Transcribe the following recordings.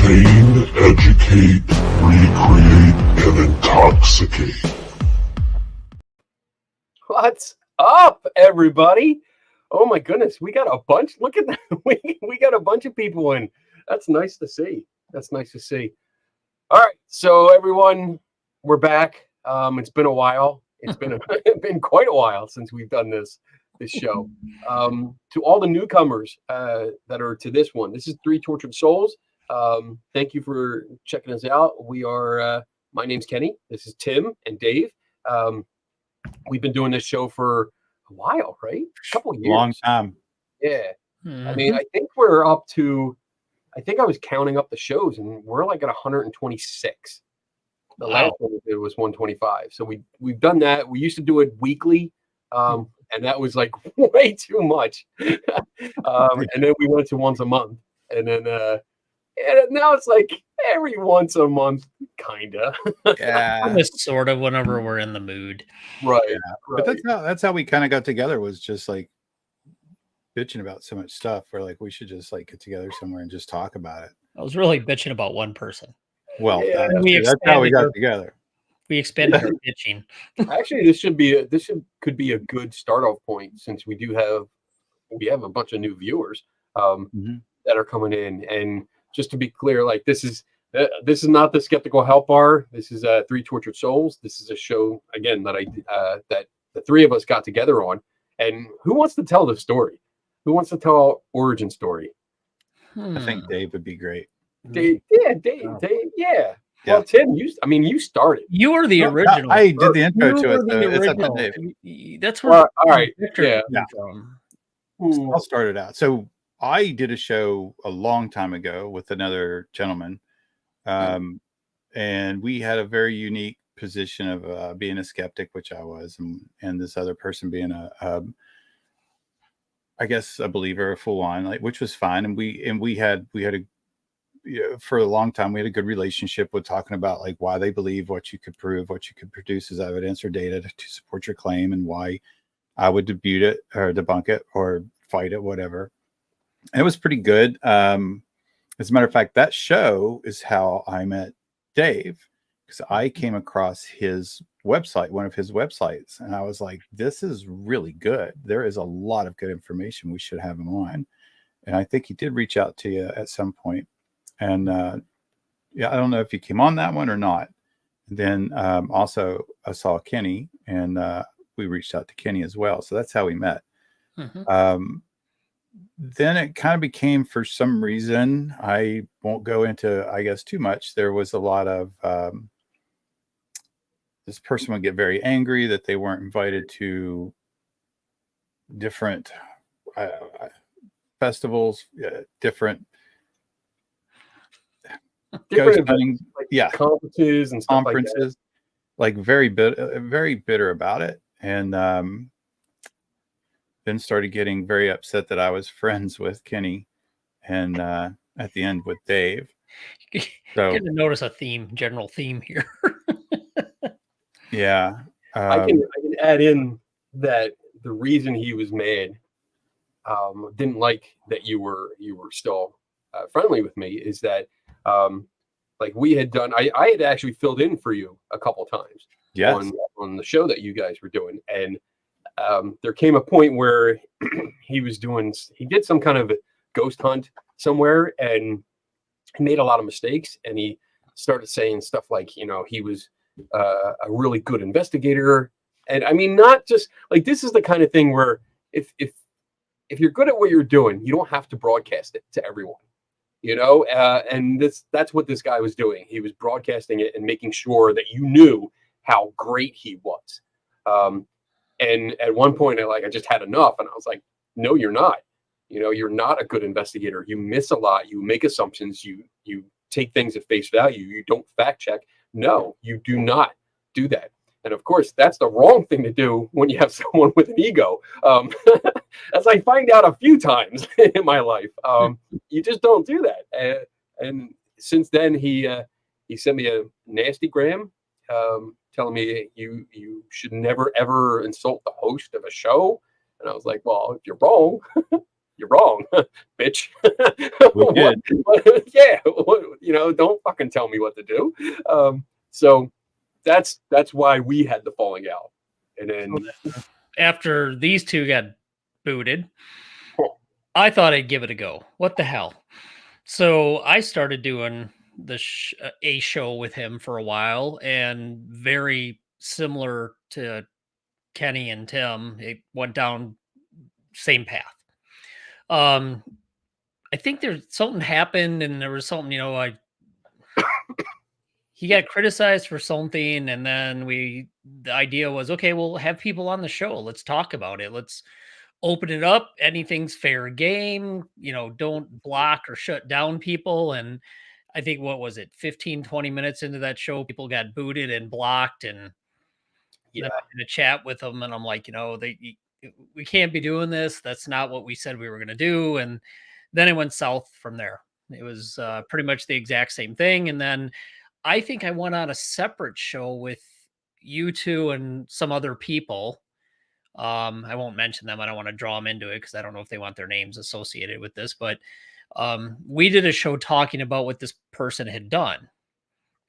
Entertain, educate, recreate, and intoxicate. What's up, everybody? Oh my goodness, we got a bunch. Look at that. We got a bunch of people in. That's nice to see. That's nice to see. All right, so everyone, we're back. It's been a while. It's been been quite a while since we've done this show. To all the newcomers that are to this one, this is Three Tortured Souls. Thank you for checking us out. We are. My name's Kenny. This is Tim and Dave. We've been doing this show for a while, right? A couple years. Long time. Yeah. I mean, I think we're up to. I think I was counting up the shows, and we're like at 126. The last one we did was 125. So we've done that. We used to do it weekly, and that was like way too much. And then we went to once a month, and then and now it's like every once a month, kinda. Yeah, Just sort of whenever we're in the mood, right? yeah. Right. But that's how we kind of got together. Was just like bitching about so much stuff. We're like, we should just like get together somewhere and just talk about it. I was really bitching about one person. Well, Yeah. that's how we got together. We expanded our bitching. Actually, this could be a good start off point, since we have a bunch of new viewers that are coming in. And just to be clear, like this is not the Skeptical Help Bar. This is Three Tortured Souls. This is a show again that that the three of us got together on. And who wants to tell the story? Who wants to tell our origin story? I think Dave would be great. Dave, yeah. Well, Tim, you started. You were the original. I did the intro You to were it. the So it's up to original. Dave. That's where All right. Victor Yeah. came from. I'll start it out. So I did a show a long time ago with another gentleman, and we had a very unique position of being a skeptic, which I was, and this other person being I guess a believer, a full on, like, which was fine. And we had a, for a long time, we had a good relationship with talking about like why they believe, what you could prove, what you could produce as evidence or data to support your claim, and why I would debunk it or fight it, whatever. And it was pretty good. As a matter of fact, that show is how I met Dave, because I came across his website, one of his websites, and I was like, this is really good. There is a lot of good information. We should have him on. And I think he did reach out to you at some point. And I don't know if you came on that one or not. And then also I saw Kenny, and we reached out to Kenny as well. So that's how we met. Then it kind of became, for some reason, I won't go into, I guess, too much. There was a lot of this person would get very angry that they weren't invited to different festivals, different Events, like conferences and stuff like that. Like very bitter about it, and then started getting very upset that I was friends with Kenny, and at the end with Dave. So you can notice a general theme here. Yeah. I can add in that the reason he was mad, didn't like that you were still friendly with me, is that like we had done, I had actually filled in for you a couple times on the show that you guys were doing. And there came a point where he did some kind of ghost hunt somewhere, and he made a lot of mistakes, and he started saying stuff like, he was a really good investigator. And I mean, not just like, this is the kind of thing where if you're good at what you're doing, you don't have to broadcast it to everyone, and that's what this guy was doing. He was broadcasting it and making sure that you knew how great he was. And at one point I just had enough, and I was like, no, you're not. You're not a good investigator. You miss a lot. You make assumptions. You take things at face value. You don't fact check. No, you do not do that. And of course, that's the wrong thing to do when you have someone with an ego. As I find out a few times in my life, you just don't do that. And since then, he sent me a nasty gram, telling me you should never ever insult the host of a show. And I was like, well, if you're wrong, you're wrong, bitch. We did. Yeah, don't fucking tell me what to do. So that's why we had the falling out. And then After these two got booted, oh, I thought I'd give it a go. What the hell? So I started doing a show with him for a while, and very similar to Kenny and Tim, it went down same path. I think there's something happened, and there was something, he got criticized for something, and then the idea was, okay, we'll have people on the show. Let's talk about it. Let's open it up. Anything's fair game. Don't block or shut down people. And I think, what was it, 15, 20 minutes into that show, people got booted and blocked. And yeah, then I'm in a chat with them, and I'm like, we can't be doing this. That's not what we said we were going to do. And then it went south from there. It was pretty much the exact same thing. And then I think I went on a separate show with you two and some other people. I won't mention them. I don't want to draw them into it because I don't know if they want their names associated with this. But we did a show talking about what this person had done.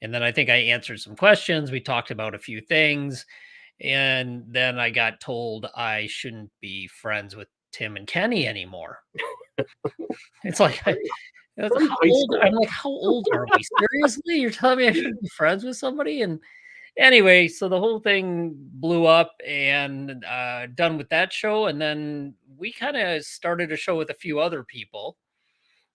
And then I think I answered some questions. We talked about a few things. And then I got told I shouldn't be friends with Tim and Kenny anymore. It's like, I'm like, how old are we? Seriously? You're telling me I shouldn't be friends with somebody? And anyway, so the whole thing blew up, and done with that show. And then we kind of started a show with a few other people,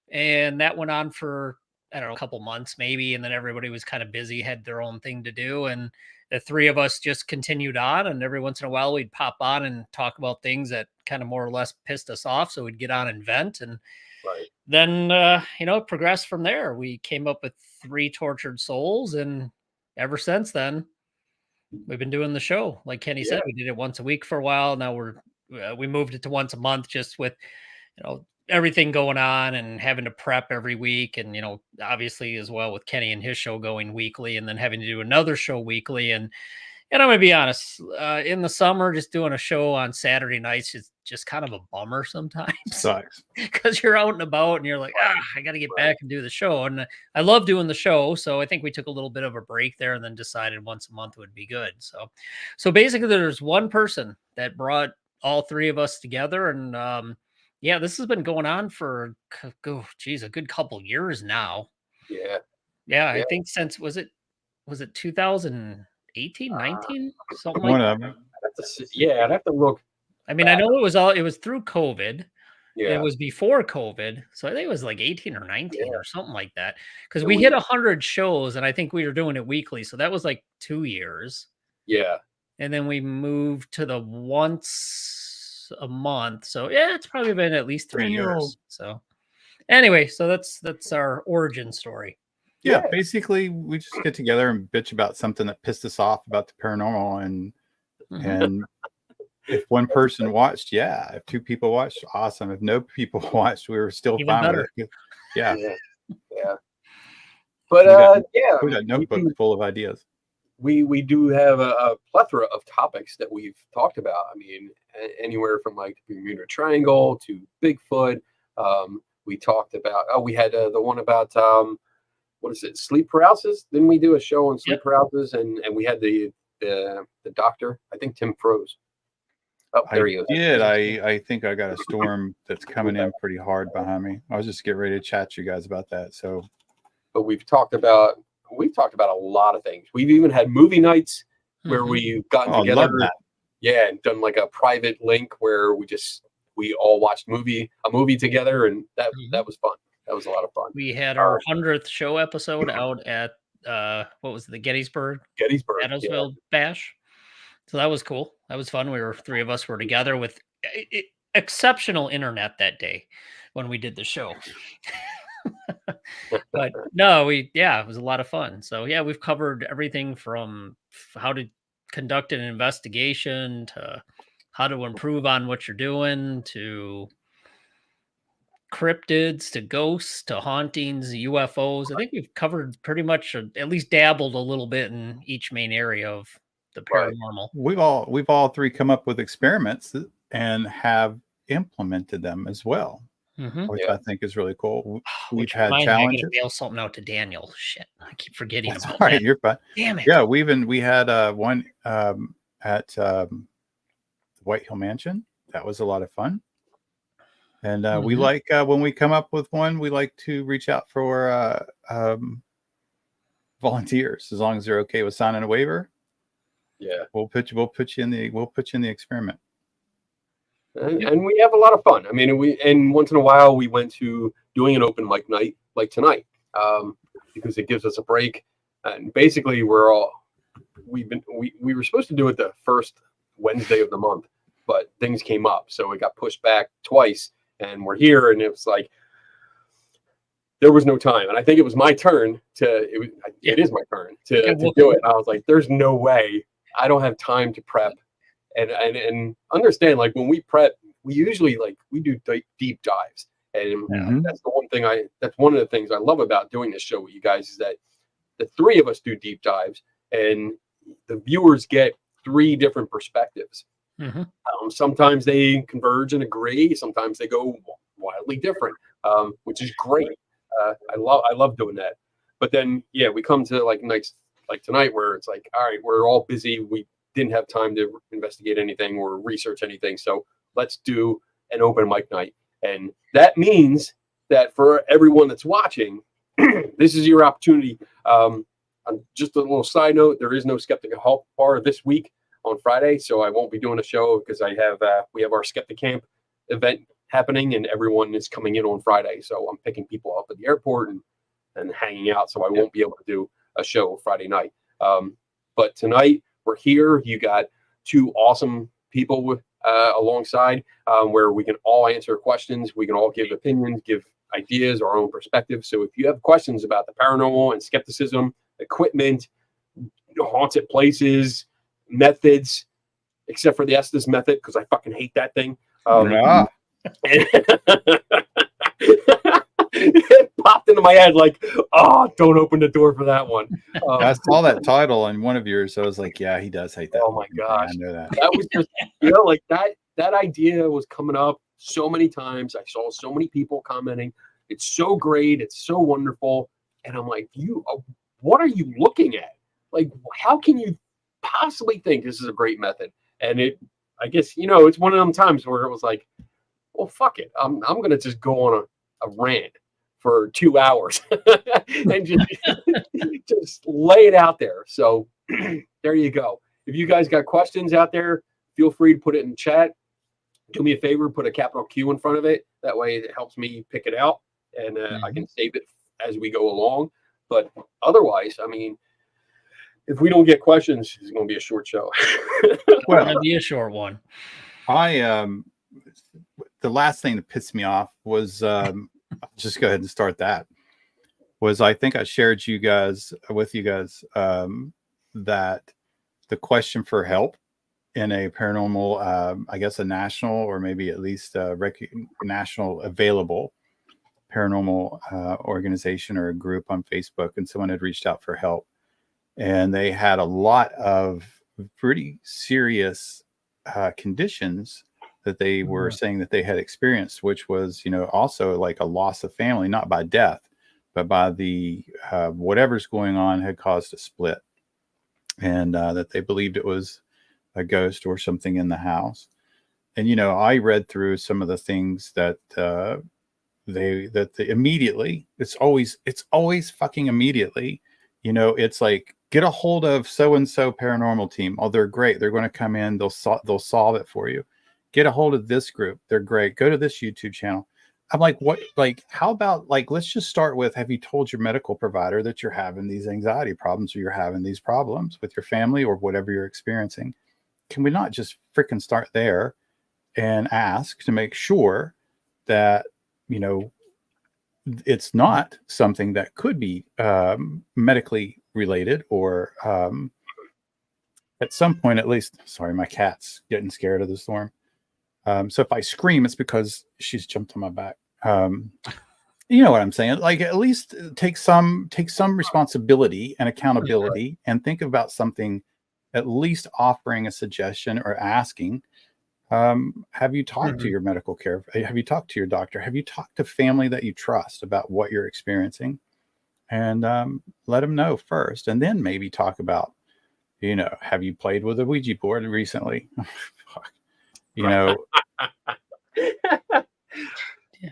and that went on for, I don't know, a couple months maybe. And then everybody was kind of busy, had their own thing to do. And the three of us just continued on. And every once in a while we'd pop on and talk about things that kind of more or less pissed us off. So we'd get on and vent. And right. then, it progressed from there. We came up with 3 Tortured Souls. And ever since then, we've been doing the show. Like Kenny said, we did it once a week for a while. Now we moved it to once a month, just with, everything going on and having to prep every week. And, obviously as well with Kenny and his show going weekly, and then having to do another show weekly. And I'm going to be honest, in the summer, just doing a show on Saturday nights is just kind of a bummer sometimes. Sucks. Because you're out and about and you're like, I got to get back and do the show. And I love doing the show. So I think we took a little bit of a break there and then decided once a month would be good. So basically there's one person that brought all 3 of us together. And this has been going on for, a good couple years now. Yeah. I think since, was it 2018, 19, something like One that? of them. I'd have to look. I mean, I know it was through COVID. Yeah. It was before COVID. So I think it was like 18 or 19 or something like that. Because So we hit 100 shows, and I think we were doing it weekly. So that was like 2 years. Yeah. And then we moved to the once a month. So it's probably been at least 3 years. So anyway, so that's our origin story. Yeah, basically we just get together and bitch about something that pissed us off about the paranormal, and if one person watched, if 2 people watched, awesome. If no people watched, we were still Even fine better. with it. Yeah. But we got a notebook full of ideas. We do have a plethora of topics that we've talked about. I mean, anywhere from like the Bermuda Triangle to Bigfoot. We talked about, we had the one about what is it, sleep paralysis? Didn't we do a show on sleep paralysis? And we had the doctor, I think Tim Froze. Oh, there he is. I think I got a storm that's coming in pretty hard behind me. I was just getting ready to chat to you guys about that. So, but we've talked about a lot of things. We've even had movie nights where we've gotten together. Love that. Yeah, and done like a private link where we all watched a movie together, and that was fun. That was a lot of fun. We had our 100th show episode out at what was it, the Gettysburg Adamsville Bash. So that was cool. That was fun. 3 of us were together with exceptional internet that day when we did the show. But no, it was a lot of fun. So we've covered everything from how to conduct an investigation to how to improve on what you're doing, to cryptids, to ghosts, to hauntings, UFOs. I think we've covered pretty much, at least dabbled a little bit in each main area of the paranormal. We've all 3 come up with experiments and have implemented them as well. which Yeah. I think is really cool. We've Which had reminds me, I challenges. gotta mail something out to Daniel. Shit, I keep forgetting That's about all right. that. You're fine. Damn it. Yeah, we had one at White Hill Mansion. That was a lot of fun. And we like when we come up with one, we like to reach out for volunteers as long as they're okay with signing a waiver. Yeah. We'll put you in the experiment. And we have a lot of fun. I mean, and once in a while we went to doing an open mic night like tonight, because it gives us a break. And basically, we were supposed to do it the first Wednesday of the month, but things came up, so it got pushed back twice. And we're here, and it was like there was no time. And I think it was my turn it is my turn to do it. And I was like, there's no way. I don't have time to prep. And understand, like, when we prep, we usually we do deep dives. And that's one of the things I love about doing this show with you guys, is that the three of us do deep dives, and the viewers get three different perspectives. Sometimes they converge and agree. Sometimes they go wildly different, which is great. I love doing that. But then, yeah, we come to nights like tonight where it's like, all right, we're all busy. We didn't have time to investigate anything or research anything. So let's do an open mic night. And that means that for everyone that's watching, this is your opportunity. Just a little side note, there is no Skeptic Help Bar this week on Friday, so I won't be doing a show because we have our Skeptic Camp event happening, and everyone is coming in on Friday. So I'm picking people up at the airport and hanging out, so I won't be able to do a show Friday night. But tonight we're here. You got two awesome people alongside, where we can all answer questions. We can all give opinions, give ideas, our own perspectives. So if you have questions about the paranormal and skepticism, equipment, haunted places, methods, except for the Estes method, because I fucking hate that thing. It popped into my head like, oh, don't open the door for that one. I saw that title on one of yours, so I was like, yeah, he does hate that. Oh my gosh, I know that. That was just, like that idea was coming up so many times. I saw so many people commenting. It's so great. It's so wonderful. And I'm like, what are you looking at? Like, how can you possibly think this is a great method? And I guess, it's one of them times where it was like, well, fuck it. I'm going to just go on a rant for 2 hours and just lay it out there. So there you go. If you guys got questions out there, feel free to put it in chat. Do me a favor, put a capital Q in front of it. That way it helps me pick it out, and I can save it as we go along. But otherwise, I mean, if we don't get questions, it's going to be a short show. Well, it'll be a short one. The last thing that pissed me off was, just go ahead and start that, was I think I shared with you guys that the question for help in a paranormal, I guess a national or maybe at least a national available paranormal organization or a group on Facebook, and someone had reached out for help, and they had a lot of pretty serious conditions that they were saying that they had experienced, which was, also like a loss of family, not by death, but by the whatever's going on had caused a split, and that they believed it was a ghost or something in the house. And I read through some of the things that they immediately, it's always fucking immediately, it's like, get a hold of so and so paranormal team. Oh, they're great. They're going to come in. They'll solve it for you. Get a hold of this group. They're great. Go to this YouTube channel. I'm like, what? Like, how about, let's just start with, have you told your medical provider that you're having these anxiety problems, or you're having these problems with your family or whatever you're experiencing? Can we not just freaking start there and ask to make sure that, it's not something that could be medically related, or at some point, at least, sorry, my cat's getting scared of the storm. So if I scream, it's because she's jumped on my back. You know what I'm saying? Like, at least take some responsibility and accountability, and think about something, at least offering a suggestion or asking Have you talked to Mhm. your medical care? Have you talked to your doctor? Have you talked to family that you trust about what you're experiencing? And let them know first, and then maybe talk about, have you played with a Ouija board recently? you know,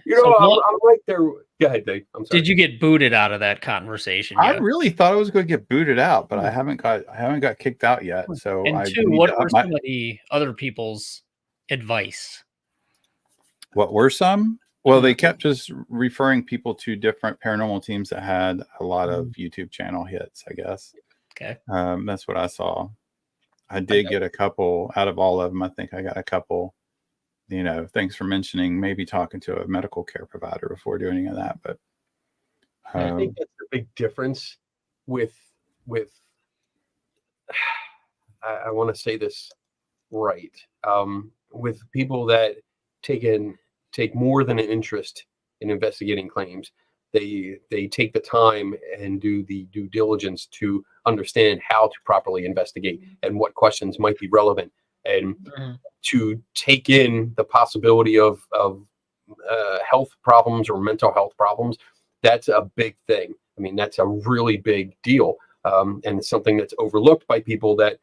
So what I'm right there. Go ahead, Dave. I'm sorry. did you get booted out of that conversation I yet? really thought I was going to get booted out, but I haven't got kicked out yet. So And I two, need what to were up my. some of the other people's advice? What were some? Well, they Mhm. kept just referring people to different paranormal teams that had a lot of YouTube channel hits, I guess. Okay. That's what I saw. I I did know. get a couple out of all of them. I think I got a couple, thanks for mentioning maybe talking to a medical care provider before doing any of that. But I think um, that's the big difference with I want to say this right. With people that take in take more than an interest in investigating claims, they take the time and do the due diligence to understand how to properly investigate and what questions might be relevant, and Mhm. to take in the possibility of health problems or mental health problems. That's a big thing. I mean, that's a really big deal, and it's something that's overlooked by people that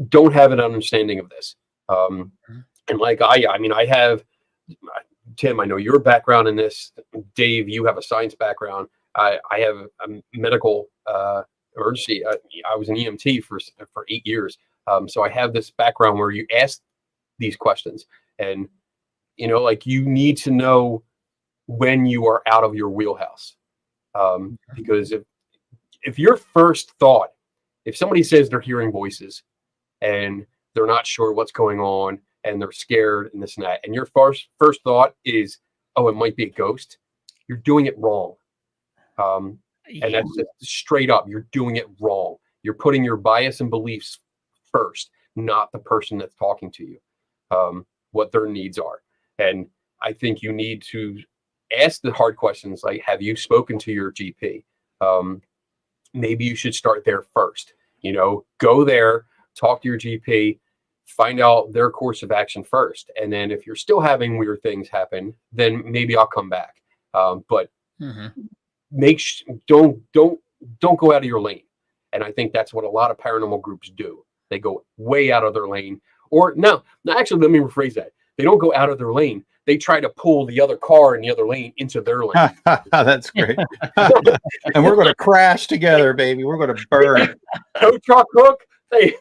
don't have an understanding of this. Um, Mhm. and like I mean, I have Tim. I know your background in this. Dave, you have a science background. I have a medical emergency. I was an EMT for 8 years, so I have this background where you ask these questions, and like you need to know when you are out of your wheelhouse, because if your first thought, if somebody says they're hearing voices and they're not sure what's going on and they're scared and this and that, and your first thought is, oh, it might be a ghost, you're doing it wrong. And Yeah. that's just straight up, you're doing it wrong. You're putting your bias and beliefs first, not the person that's talking to you, what their needs are. And I think you need to ask the hard questions like, have you spoken to your GP? Maybe you should start there first. Go there, talk to your GP, find out their course of action first. And then if you're still having weird things happen, then maybe I'll come back. But Mhm. don't go out of your lane. And I think that's what a lot of paranormal groups do. They go way out of their lane. Or no, actually, let me rephrase that. They don't go out of their lane. They try to pull the other car in the other lane into their lane. that's great. And we're going to crash together, baby. We're going to burn. Tow truck hook. They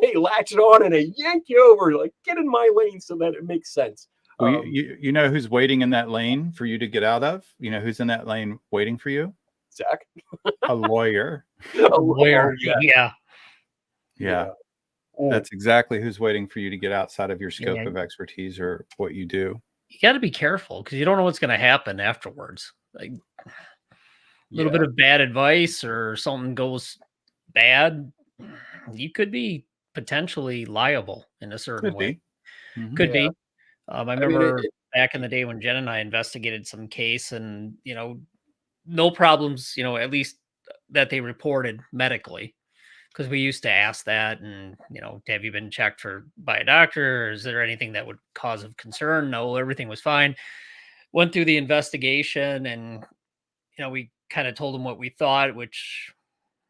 they latch it on and they yank you over. Like, get in my lane so that it makes sense. Well, you know who's waiting in that lane for you to get out of? You know who's in that lane waiting for you? Zach, A lawyer. Where, yeah, yeah. Yeah. Mm. That's exactly who's waiting for you to get outside of your scope Yeah. of expertise or what you do. You got to be careful because you don't know what's going to happen afterwards. Like a little bit of bad advice or something goes bad, you could be potentially liable in a certain Could way. be. Mhm. Could Yeah. be. I I mean, remember back in the day when Jen and I investigated some case and, no problems, at least that they reported medically. Because we used to ask that and, have you been checked by a doctor? Or is there anything that would cause of concern? No, everything was fine. Went through the investigation and, we kind of told them what we thought, which,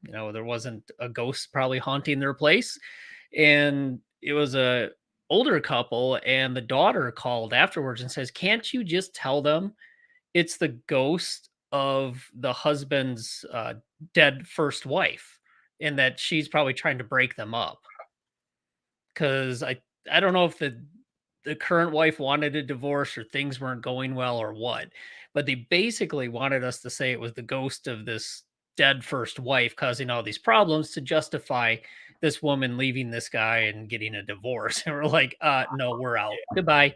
there wasn't a ghost probably haunting their place. And it was a older couple and the daughter called afterwards and says, "Can't you just tell them it's the ghost of the husband's dead first wife and that she's probably trying to break them up?" Because I don't know if the current wife wanted a divorce or things weren't going well or what, but they basically wanted us to say it was the ghost of this dead first wife causing all these problems to justify this woman leaving this guy and getting a divorce. And we're like, no, we're out. Goodbye.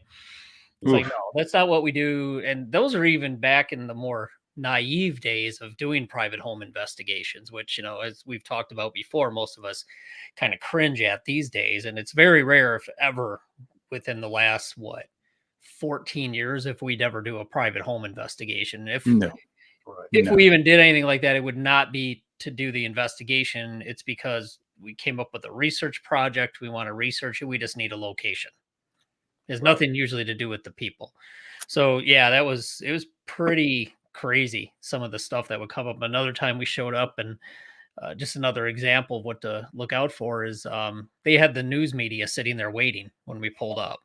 It's like, Oof. no, that's not what we do. And those are even back in the more naive days of doing private home investigations, which, as we've talked about before, most of us kind of cringe at these days. And it's very rare, if ever, within the last, 14 years, if we'd ever do a private home investigation. No. right. If No. we even did anything like that, it would not be to do the investigation. It's because we came up with a research project. We want to research it. We just need a location. It has nothing usually to do with the people. So yeah, it was pretty crazy, some of the stuff that would come up. Another time we showed up, and just another example of what to look out for is they had the news media sitting there waiting when we pulled up.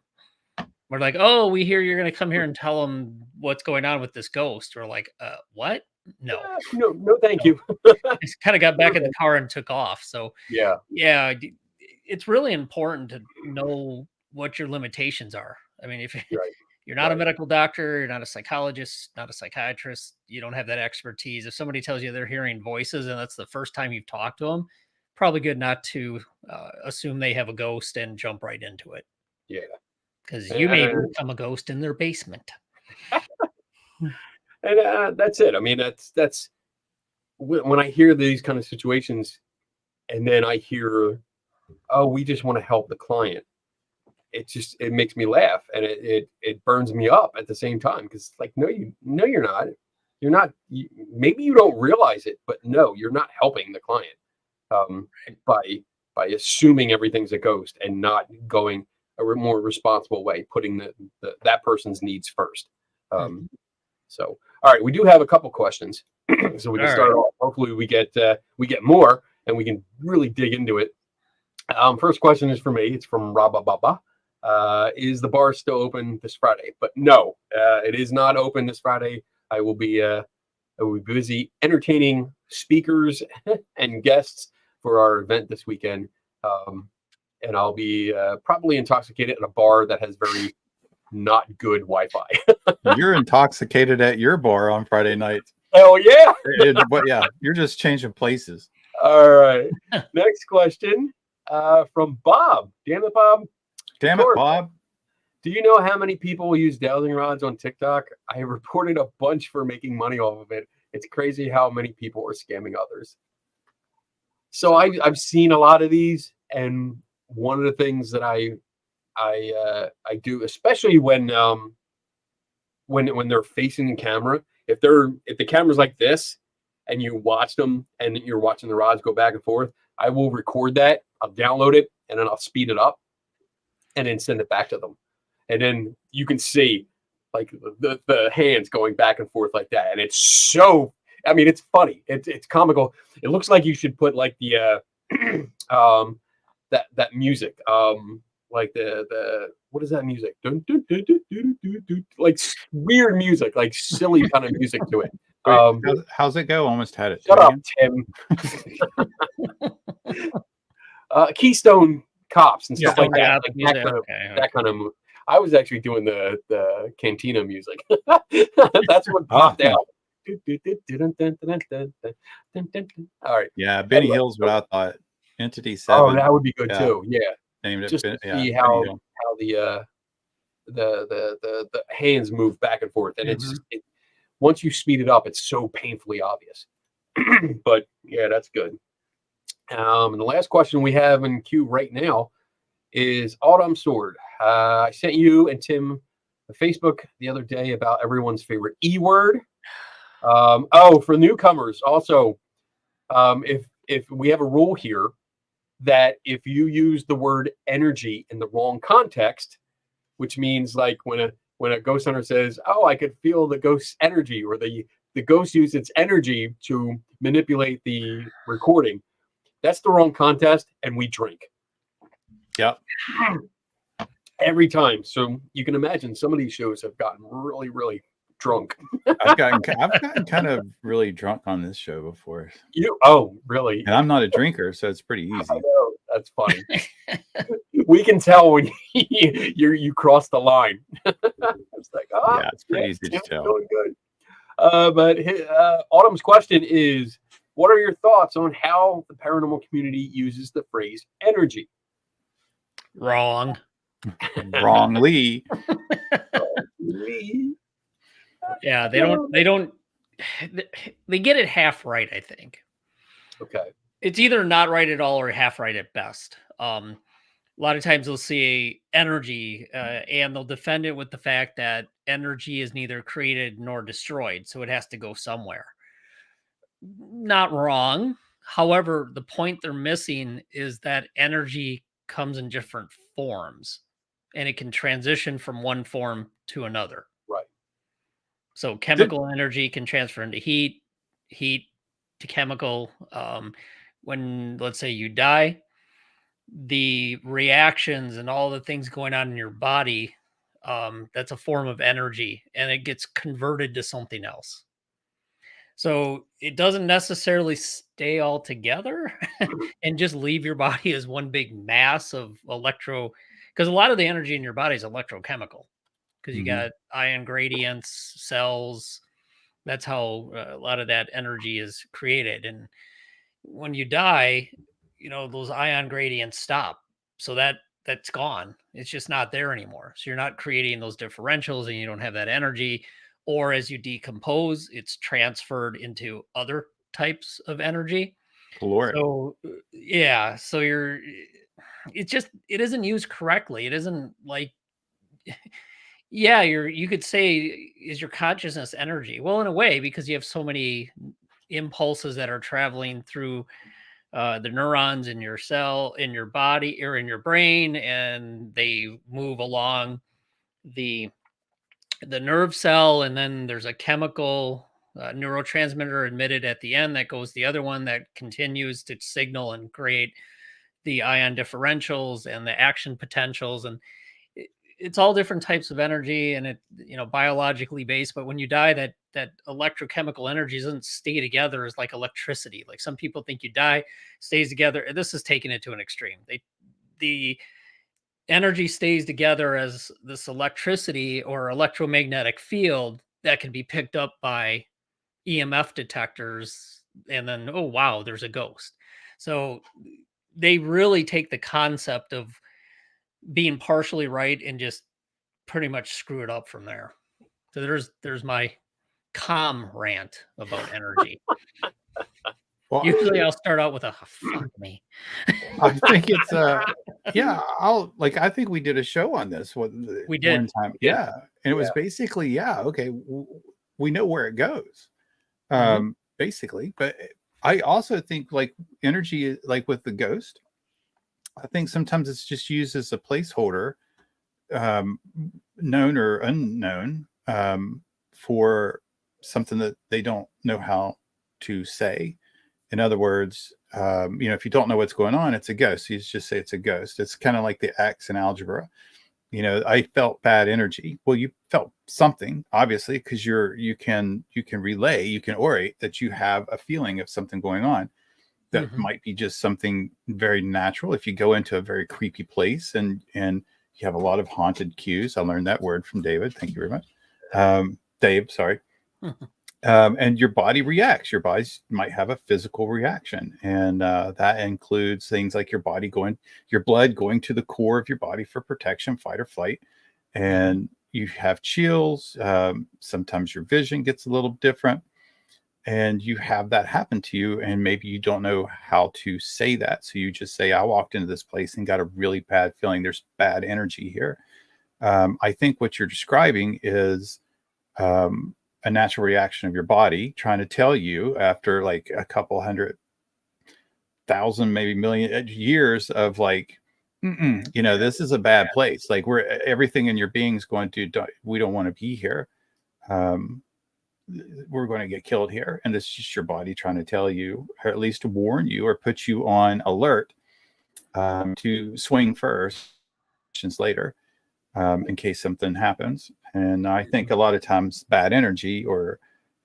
We're like, oh, we hear you're going to come here and tell them what's going on with this ghost. We're like, what? No, No, thank you. just kind of got back in the car and took off. So Yeah, yeah, it's really important to know what your limitations are. I mean, if right. you're not a Right. medical doctor, you're not a psychologist, not a psychiatrist, you don't have that expertise. If somebody tells you they're hearing voices and that's the first time you've talked to them, probably good not to assume they have a ghost and jump right into it, Yeah. because you may And, become a ghost in their basement. and that's it. I mean, that's when I hear these kind of situations, and then I hear, oh, we just want to help the client. It makes me laugh, and it burns me up at the same time, because like, no, you're not. You're not. Maybe you don't realize it, but no, you're not helping the client by assuming everything's a ghost and not going a more responsible way, putting that person's needs first. So, all right, we do have a couple questions, so we can All start right. off. Hopefully, we get more, and we can really dig into it. First question is for me. It's from Rabababa. Is the bar still open this Friday? But no, it is not open this Friday. I will be busy entertaining speakers and guests for our event this weekend, and I'll be probably intoxicated at a bar that has very not good Wi-Fi. You're intoxicated at your bar on Friday night. Hell yeah! But yeah, you're just changing places. All right. Next question from Bob. Damn it, Bob. Damn it, Bob. Do you know how many people use dowsing rods on TikTok? I reported a bunch for making money off of it. It's crazy how many people are scamming others. So I've seen a lot of these, and one of the things that I do, especially when they're facing the camera, if the camera's like this, and you watch them, and you're watching the rods go back and forth, I will record that. I'll download it, and then I'll speed it up, and then send it back to them. And then you can see like the hands going back and forth like that. And it's so, I mean, it's funny. It's comical. It looks like you should put like the that music. Like the what is that music? Dun, dun, dun, dun, dun, dun, dun, like weird music, like silly kind of music to it. Wait, how's it go? Almost had it. Shut up, Tim. Keystone Cops and stuff like that. Like that kind of move. I was actually doing the Cantina music. That's what popped out. All right. Yeah, Benny Hill's what I thought. Entity 7. Oh, that would be good too. Yeah. Named it Just to yeah, see how the hands move back and forth, and it's once you speed it up, it's so painfully obvious. But yeah, that's good. And the last question we have in queue right now is Autumn Sword. I sent you and Tim a Facebook the other day about everyone's favorite E word. For newcomers, also, if we have a rule here that if you use the word energy in the wrong context, which means like when a ghost hunter says, "Oh, I could feel the ghost's energy," or the ghost used its energy to manipulate the recording, that's the wrong context, and we drink. Yep. Every time. So you can imagine some of these shows have gotten really, really drunk. I've gotten kind of really drunk on this show before. Oh, really? And I'm not a drinker, so it's pretty easy. Oh, that's funny. We can tell when you cross the line. It's like, yeah, it's pretty easy to tell. Doing good. But Autumn's question is, what are your thoughts on how the paranormal community uses the phrase energy? Wrong. Wrongly. Yeah, they get it half right, I think. Okay. It's either not right at all or half right at best. A lot of times they'll see energy and they'll defend it with the fact that energy is neither created nor destroyed, so it has to go somewhere. Not wrong. However, the point they're missing is that energy comes in different forms. and it can transition from one form to another. Right. So chemical energy can transfer into heat, heat to chemical. When, let's say, you die, the reactions and all the things going on in your body, that's a form of energy, and it gets converted to something else. So it doesn't necessarily stay all together and just leave your body as one big mass of because a lot of the energy in your body is electrochemical, because you got ion gradients, cells. That's how a lot of that energy is created. And when you die, those ion gradients stop. So that's gone. It's just not there anymore. So you're not creating those differentials, and you don't have that energy. Or as you decompose, it's transferred into other types of energy. Caloric. So yeah, so it isn't used correctly. It isn't like, yeah, you could say, is your consciousness energy? Well, in a way, because you have so many impulses that are traveling through the neurons in your cell, in your body, or in your brain, and they move along the nerve cell, and then there's a chemical neurotransmitter emitted at the end that goes the other one that continues to signal and create the ion differentials and the action potentials. And it's all different types of energy, and biologically based. But when you die, that electrochemical energy doesn't stay together as like electricity. Like some people think you die, stays together. This is taking it to an extreme. The energy stays together as this electricity or electromagnetic field that can be picked up by EMF detectors, and then, oh wow, there's a ghost. So they really take the concept of being partially right and just pretty much screw it up from there. So there's my calm rant about energy. Well, Usually I'll start out with a fuck me. I think it's yeah, I think we did a show on this We did. one time. Yeah. And it was basically, okay, we know where it goes. Basically, but I also think like energy, like with the ghost, I think sometimes it's just used as a placeholder, known or unknown, for something that they don't know how to say. In other words, if you don't know what's going on, it's a ghost. You just say it's a ghost. It's kind of like the X in algebra. I felt bad energy. Well, you felt something, obviously, because you can relay, you can orate that you have a feeling of something going on. That might be just something very natural. If you go into a very creepy place and you have a lot of haunted cues, I learned that word from David. Thank you very much. Dave, sorry. And your body reacts. Your body might have a physical reaction. And that includes things like your blood going to the core of your body for protection, fight or flight. And you have chills. Sometimes your vision gets a little different. And you have that happen to you, and maybe you don't know how to say that. So you just say, I walked into this place and got a really bad feeling. There's bad energy here. I think what you're describing is a natural reaction of your body trying to tell you, after like a couple 100,000, maybe million years of like, this is a bad place. Like everything in your being is we don't want to be here. We're going to get killed here. And this is just your body trying to tell you, or at least warn you, or put you on alert to swing first, later, in case something happens. And I think a lot of times bad energy, or,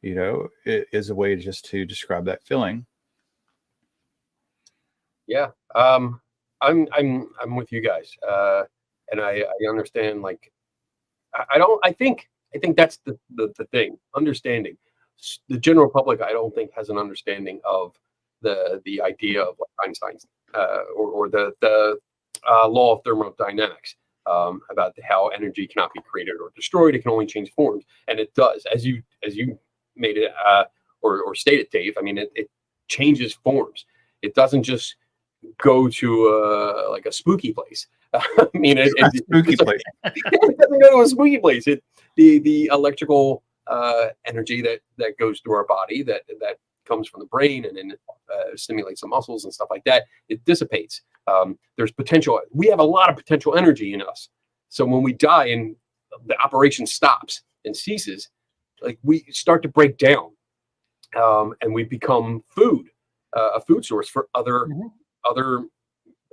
is a way just to describe that feeling. Yeah. I'm with you guys. And I understand, like, I think that's the thing. Understanding. The general public, I don't think, has an understanding of the idea of like Einstein's or the law of thermodynamics, about how energy cannot be created or destroyed. It can only change forms, and it does, as you made it or stated, Dave. I mean, it changes forms. It doesn't just go to like a spooky place. I mean, it doesn't go to a spooky place. The electrical energy that goes through our body that comes from the brain and then stimulates the muscles and stuff like that, it dissipates. There's potential. We have a lot of potential energy in us. So when we die and the operation stops and ceases, like we start to break down, and we become food, a food source for other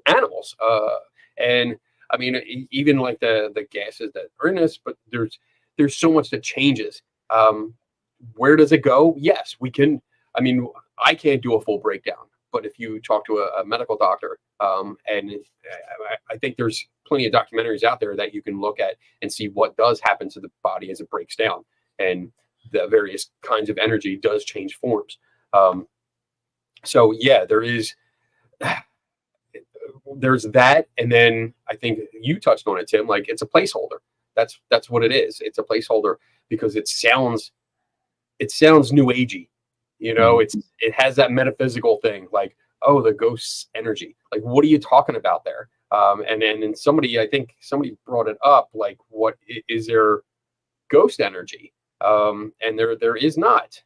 animals. And I mean, even like the gases that are in us, but there's so much that changes. Where does it go? Yes, we can. I mean, I can't do a full breakdown, but if you talk to a medical doctor, and I think there's plenty of documentaries out there that you can look at and see what does happen to the body as it breaks down, and the various kinds of energy does change forms. So yeah, there's that, and then I think you touched on it, Tim. Like it's a placeholder. That's what it is. It's a placeholder because it sounds new agey. You know, it has that metaphysical thing, like, oh, the ghost's energy. Like, what are you talking about there? And then I think somebody brought it up, like, what is there ghost energy? And there is not.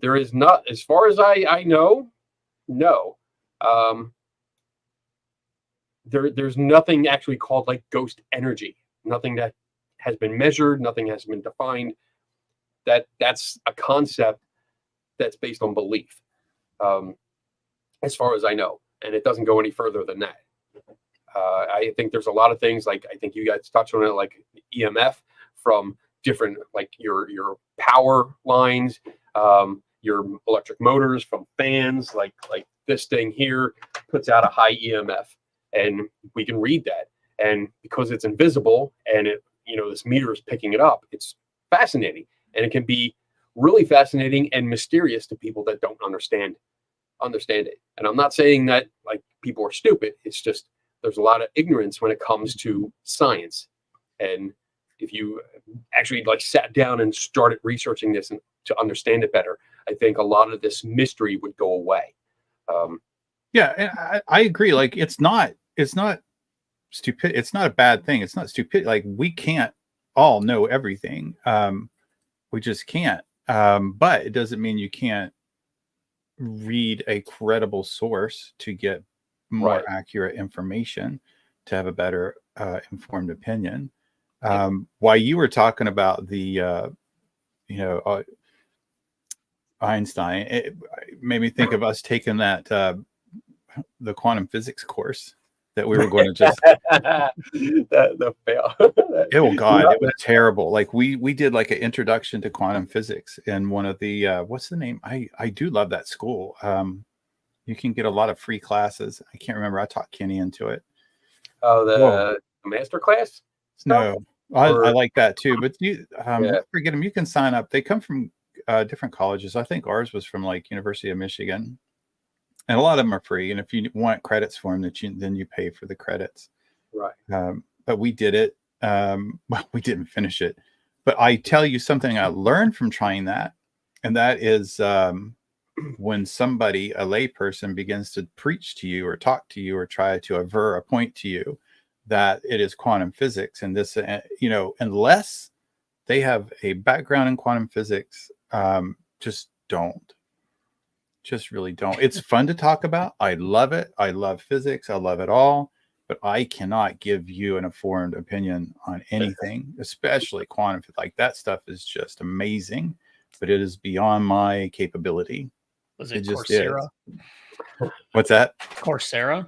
There is not, as far as I know, no. There's nothing actually called like ghost energy. Nothing that has been measured, nothing has been defined. That's a concept that's based on belief, as far as I know, and it doesn't go any further than that. I think there's a lot of things, like I think you guys touched on it, like EMF from different, like your power lines, your electric motors from fans, like this thing here puts out a high EMF, and we can read that, and because it's invisible and this meter is picking it up, it's fascinating, and it can be really fascinating and mysterious to people that don't understand it. And I'm not saying that like people are stupid. It's just there's a lot of ignorance when it comes to science. And if you actually like sat down and started researching this and to understand it better, I think a lot of this mystery would go away. Yeah, and I agree. Like it's not stupid. It's not a bad thing. It's not stupid. Like we can't all know everything. We just can't. But it doesn't mean you can't read a credible source to get more accurate information, to have a better informed opinion. While you were talking about the Einstein, it made me think of us taking that the quantum physics course that we were going to just the fail. Oh God, it was terrible. Like we did like an introduction to quantum physics in one of the what's the name? I do love that school. You can get a lot of free classes. I can't remember. I taught Kenny into it. Oh, the master class stuff? No, I like that too. But you forget them. You can sign up. They come from different colleges. I think ours was from like University of Michigan. And a lot of them are free. And if you want credits for them, then you pay for the credits. Right. But we did it. Well, we didn't finish it. But I tell you something I learned from trying that. And that is when somebody, a layperson, begins to preach to you or talk to you or try to aver a point to you that it is quantum physics. And this, unless they have a background in quantum physics, just don't. Just really don't. It's fun to talk about. I love it. I love physics. I love it all. But I cannot give you an informed opinion on anything, especially quantum. Like that stuff is just amazing, but it is beyond my capability. Was it just Coursera? Is. What's that? Coursera.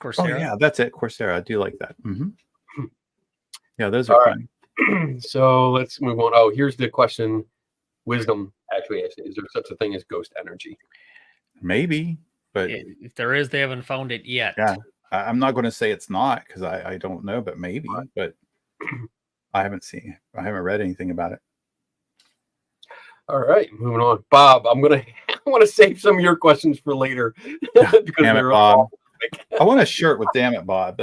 Oh yeah, that's it. Coursera. I do like that. Yeah, those are fun. So let's move on. Oh, here's the question. Wisdom actually is there such a thing as ghost energy? Maybe, but if there is, they haven't found it yet. Yeah, I'm not going to say it's not because I don't know, but maybe. But I haven't read anything about it. All right, moving on. Bob, I want to save some of your questions for later. Because damn it, Bob. I want a shirt with "Damn it, Bob."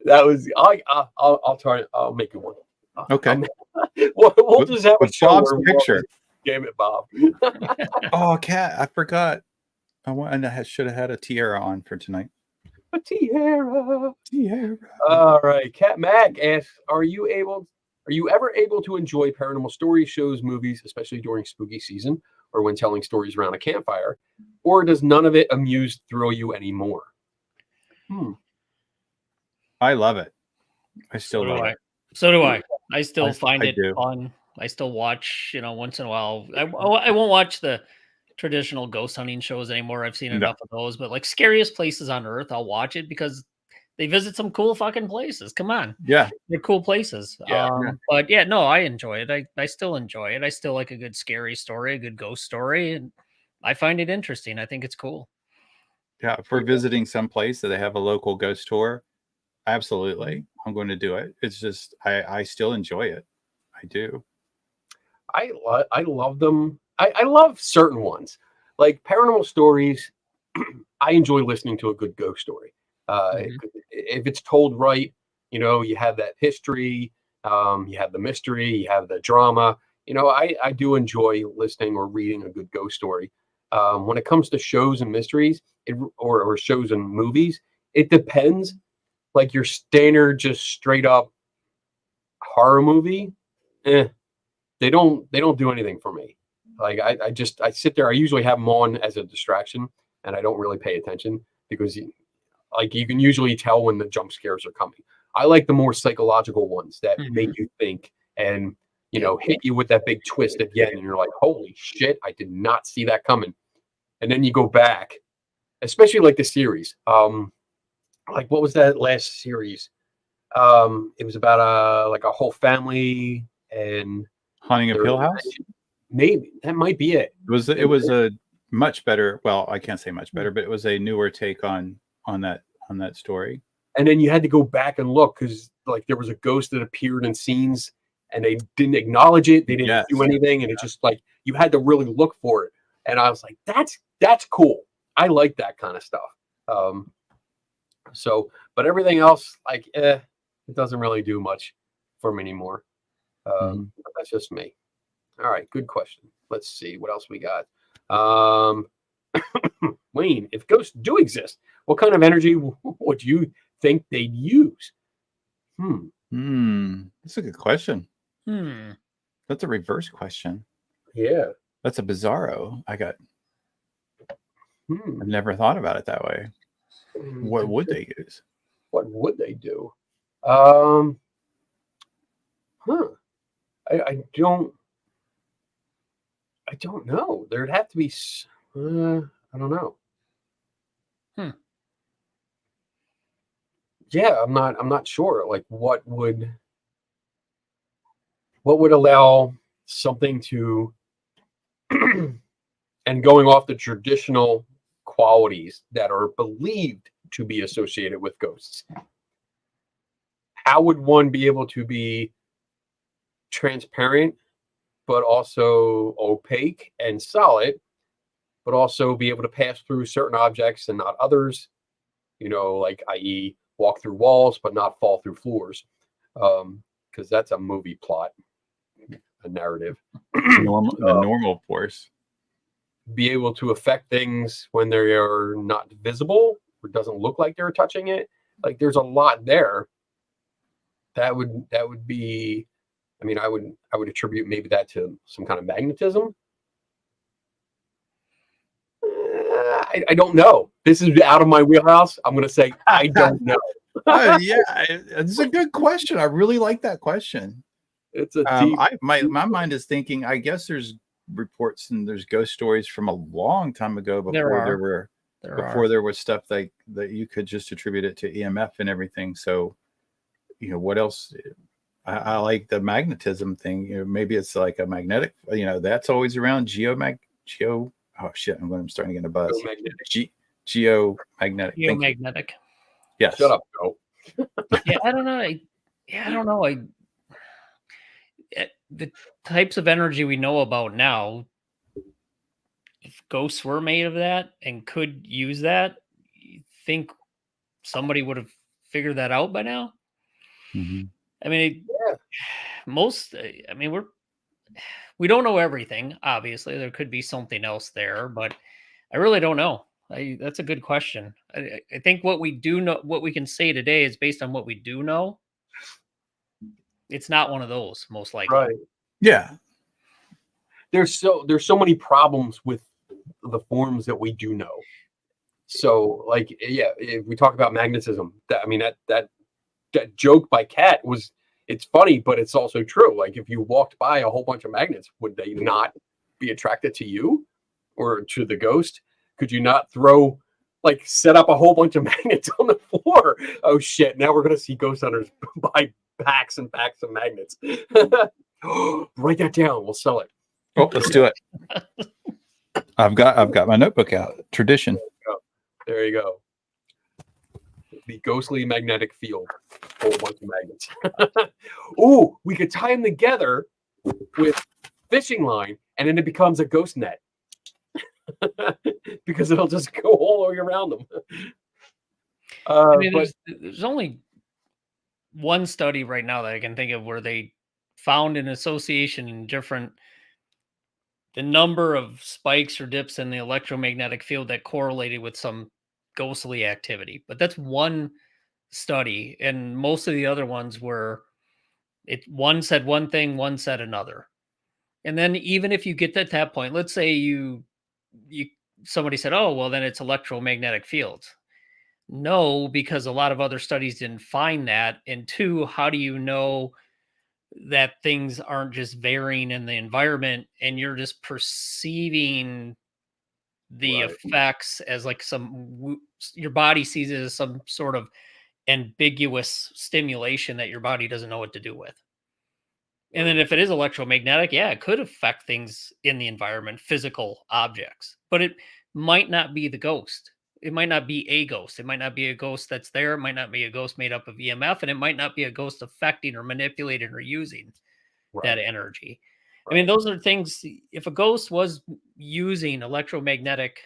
I'll try. I'll make you one. Okay. We'll just have a show Bob's picture. Damn it, Bob. Oh, Cat! I forgot. I should have had a tiara on for tonight. A tiara. All right. Cat Mac asks, Are you ever able to enjoy paranormal stories, shows, movies, especially during spooky season or when telling stories around a campfire? Or does none of it thrill you anymore? I love it. I still So do love I. it. So do I. I still find I it do. fun. I still watch, once in a while. I won't watch the traditional ghost hunting shows anymore. I've seen No. enough of those. But like scariest places on earth, I'll watch it because they visit some cool fucking places. Come on, Yeah. they're cool places. Yeah. But yeah, no, I enjoy it. I still enjoy it. I still like a good scary story, a good ghost story, and I find it interesting. I think it's cool. Yeah. If we're visiting some place that they have a local ghost tour, absolutely, I'm going to do it. It's just I still enjoy it. I do. I love them. I love certain ones, like paranormal stories. I enjoy listening to a good ghost story. Mhm. If it's told right, you have that history, you have the mystery, you have the drama. I do enjoy listening or reading a good ghost story. When it comes to shows and mysteries, or shows and movies, it depends. Like your standard, just straight up horror movie, eh, they don't do anything for me. Like I sit there. I usually have them on as a distraction, and I don't really pay attention because you can usually tell when the jump scares are coming. I like the more psychological ones that make Mhm. you think and Yep. hit you with that big twist at the end, and you're like, "Holy shit! I did not see that coming." And then you go back, especially like the series. Like what was that last series? It was about like a whole family and Haunting of their Hill House. maybe that might be it. It was a much better. Well, I can't say much Hmm. better, but it was a newer take on that story. And then you had to go back and look because like there was a ghost that appeared in scenes and they didn't acknowledge it, they didn't Yes. do anything, and it just like you had to really look for it. And I was like, that's cool. I like that kind of stuff. Um, but everything else, like, it doesn't really do much for me anymore. But that's just me. All right, good question. Let's see what else we got. Um, Wayne, if ghosts do exist, what kind of energy would you think they'd use? That's a good question. Hmm. That's a reverse question. Yeah. That's a bizarro. I've Hmm. never thought about it that way. What would they use? What would they do? Um, huh. I don't know. There'd have to be. I don't know. Hmm. Yeah, I'm not sure. Like, what would allow something to, and going off the traditional qualities that are believed to be associated with ghosts. How would one be able to be transparent, but also opaque and solid, but also be able to pass through certain objects and not others? Like i.e., walk through walls but not fall through floors, because that's a movie plot, a narrative. The normal force. Be able to affect things when they are not visible or doesn't look like they're touching it. Like there's a lot there. That would be. I mean, I would attribute maybe that to some kind of magnetism. I don't know. This is out of my wheelhouse. I'm going to say I don't know. Yeah, it's a good question. I really like that question. It's a deep. My mind is thinking. I guess there's reports and there's ghost stories from a long time ago before there was stuff like that you could just attribute it to EMF and everything. So, what else? I like the magnetism thing. Maybe it's like a magnetic. That's always around. Geo. Oh shit! I'm starting to get a buzz. Geomagnetic. Geomagnetic. Yes. Shut up, Joe. Yeah, I don't know. I don't know. The types of energy we know about now, if ghosts were made of that and could use that, you think somebody would have figured that out by now? Mm-hmm. I mean, Yeah. we don't know everything. Obviously, there could be something else there, but I really don't know. That's a good question. I think what we do know, what we can say today, is based on what we do know. It's not one of those, most likely. Right. Yeah. There's so many problems with the forms that we do know. So, like, yeah, if we talk about magnetism, that that joke by Kat was, it's funny, but it's also true. Like if you walked by a whole bunch of magnets, would they not be attracted to you or to the ghost? Could you not set up a whole bunch of magnets on the floor? Oh shit! Now we're gonna see ghost hunters buy packs and packs of magnets. Write that down. We'll sell it. Oh, let's do it. I've got my notebook out. Tradition. There you go. The ghostly magnetic field. Whole bunch of magnets. Ooh, we could tie them together with fishing line, and then it becomes a ghost net. Because it'll just go all the way around them. I mean, there's only one study right now that I can think of where they found an association in the number of spikes or dips in the electromagnetic field that correlated with some ghostly activity. But that's one study, and most of the other ones were one said one thing, one said another. And then even if you get to that point, let's say you somebody said, oh, well, then it's electromagnetic fields. No, because a lot of other studies didn't find that. And two, how do you know that things aren't just varying in the environment and you're just perceiving the effects as like your body sees it as some sort of ambiguous stimulation that your body doesn't know what to do with. And then if it is electromagnetic, yeah, it could affect things in the environment, physical objects, but it might not be the ghost. It might not be a ghost. It might not be a ghost that's there. It might not be a ghost made up of EMF, and it might not be a ghost affecting or manipulating or using that energy. I mean, those are things. If a ghost was using electromagnetic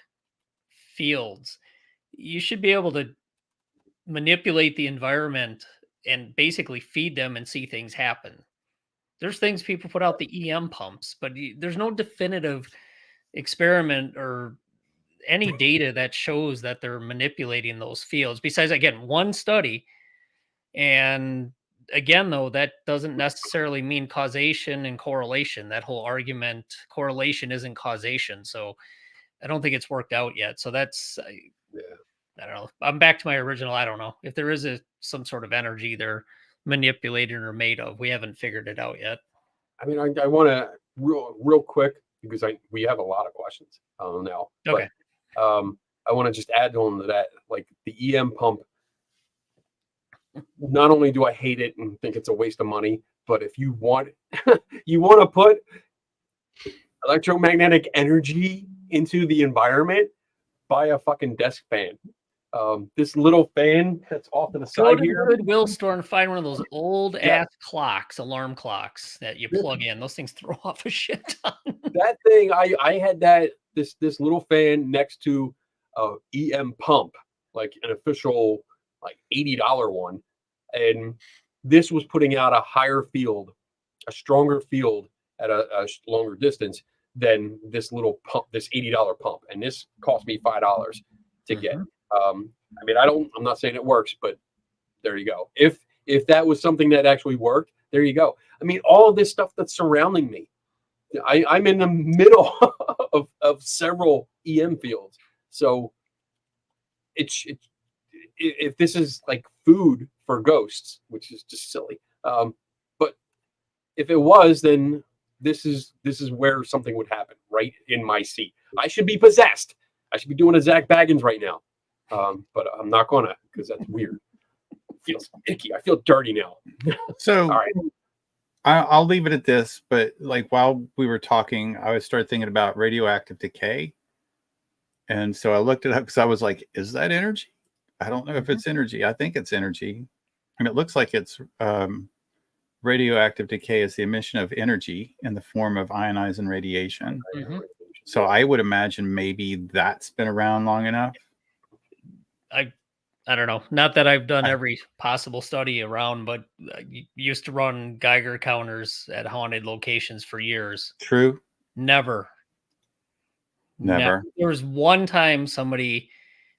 fields, you should be able to manipulate the environment and basically feed them and see things happen. There's things people put out the EM pumps, but there's no definitive experiment or any data that shows that they're manipulating those fields besides, again, one study. And again, though, that doesn't necessarily mean causation and correlation. That whole argument, correlation isn't causation. So I don't think it's worked out yet. So that's, I don't know. I'm back to my original. I don't know if there is some sort of energy they're manipulated or made of. We haven't figured it out yet. I mean, I want to real quick because we have a lot of questions now. Okay. But, I want to just add on to that, like the EM pump. Not only do I hate it and think it's a waste of money, but if you want, you want to put electromagnetic energy into the environment, buy a fucking desk fan. This little fan that's off to the side here. Go to the Goodwill store and find one of those old ass clocks, alarm clocks that you plug in. Those things throw off a shit ton. That thing, I had this little fan next to a EM pump, like an official like $80 one, and this was putting out a higher field, a stronger field at a longer distance than this little pump, this $80 pump, and this cost me $5 to get. I mean, I'm not saying it works, but there you go. If that was something that actually worked, there you go. I mean, all of this stuff that's surrounding me, I'm in the middle of several EM fields. So if this is like food for ghosts, which is just silly. But if it was, then this is where something would happen, right in my seat. I should be possessed. I should be doing a Zach Baggins right now. But I'm not gonna, because that's weird. It feels icky. I feel dirty now. So all right. I'll leave it at this, but like while we were talking, I started thinking about radioactive decay. And so I looked it up because I was like, is that energy? I don't know if it's energy. I think it's energy. And it looks like it's radioactive decay is the emission of energy in the form of ionizing radiation. Mm-hmm. So I would imagine maybe that's been around long enough. I don't know. Not that I've done every possible study around, but I used to run Geiger counters at haunted locations for years. True. Never. There was one time somebody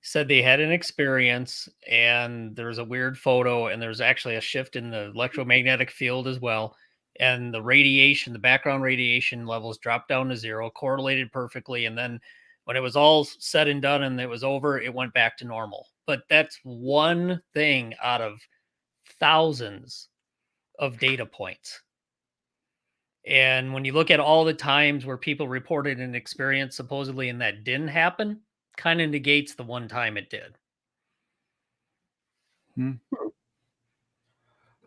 said they had an experience and there was a weird photo and there's actually a shift in the electromagnetic field as well. And the background radiation levels dropped down to 0, correlated perfectly. And then when it was all said and done and it was over, it went back to normal. But that's one thing out of thousands of data points. And when you look at all the times where people reported an experience supposedly and that didn't happen, kind of negates the one time it did. All right.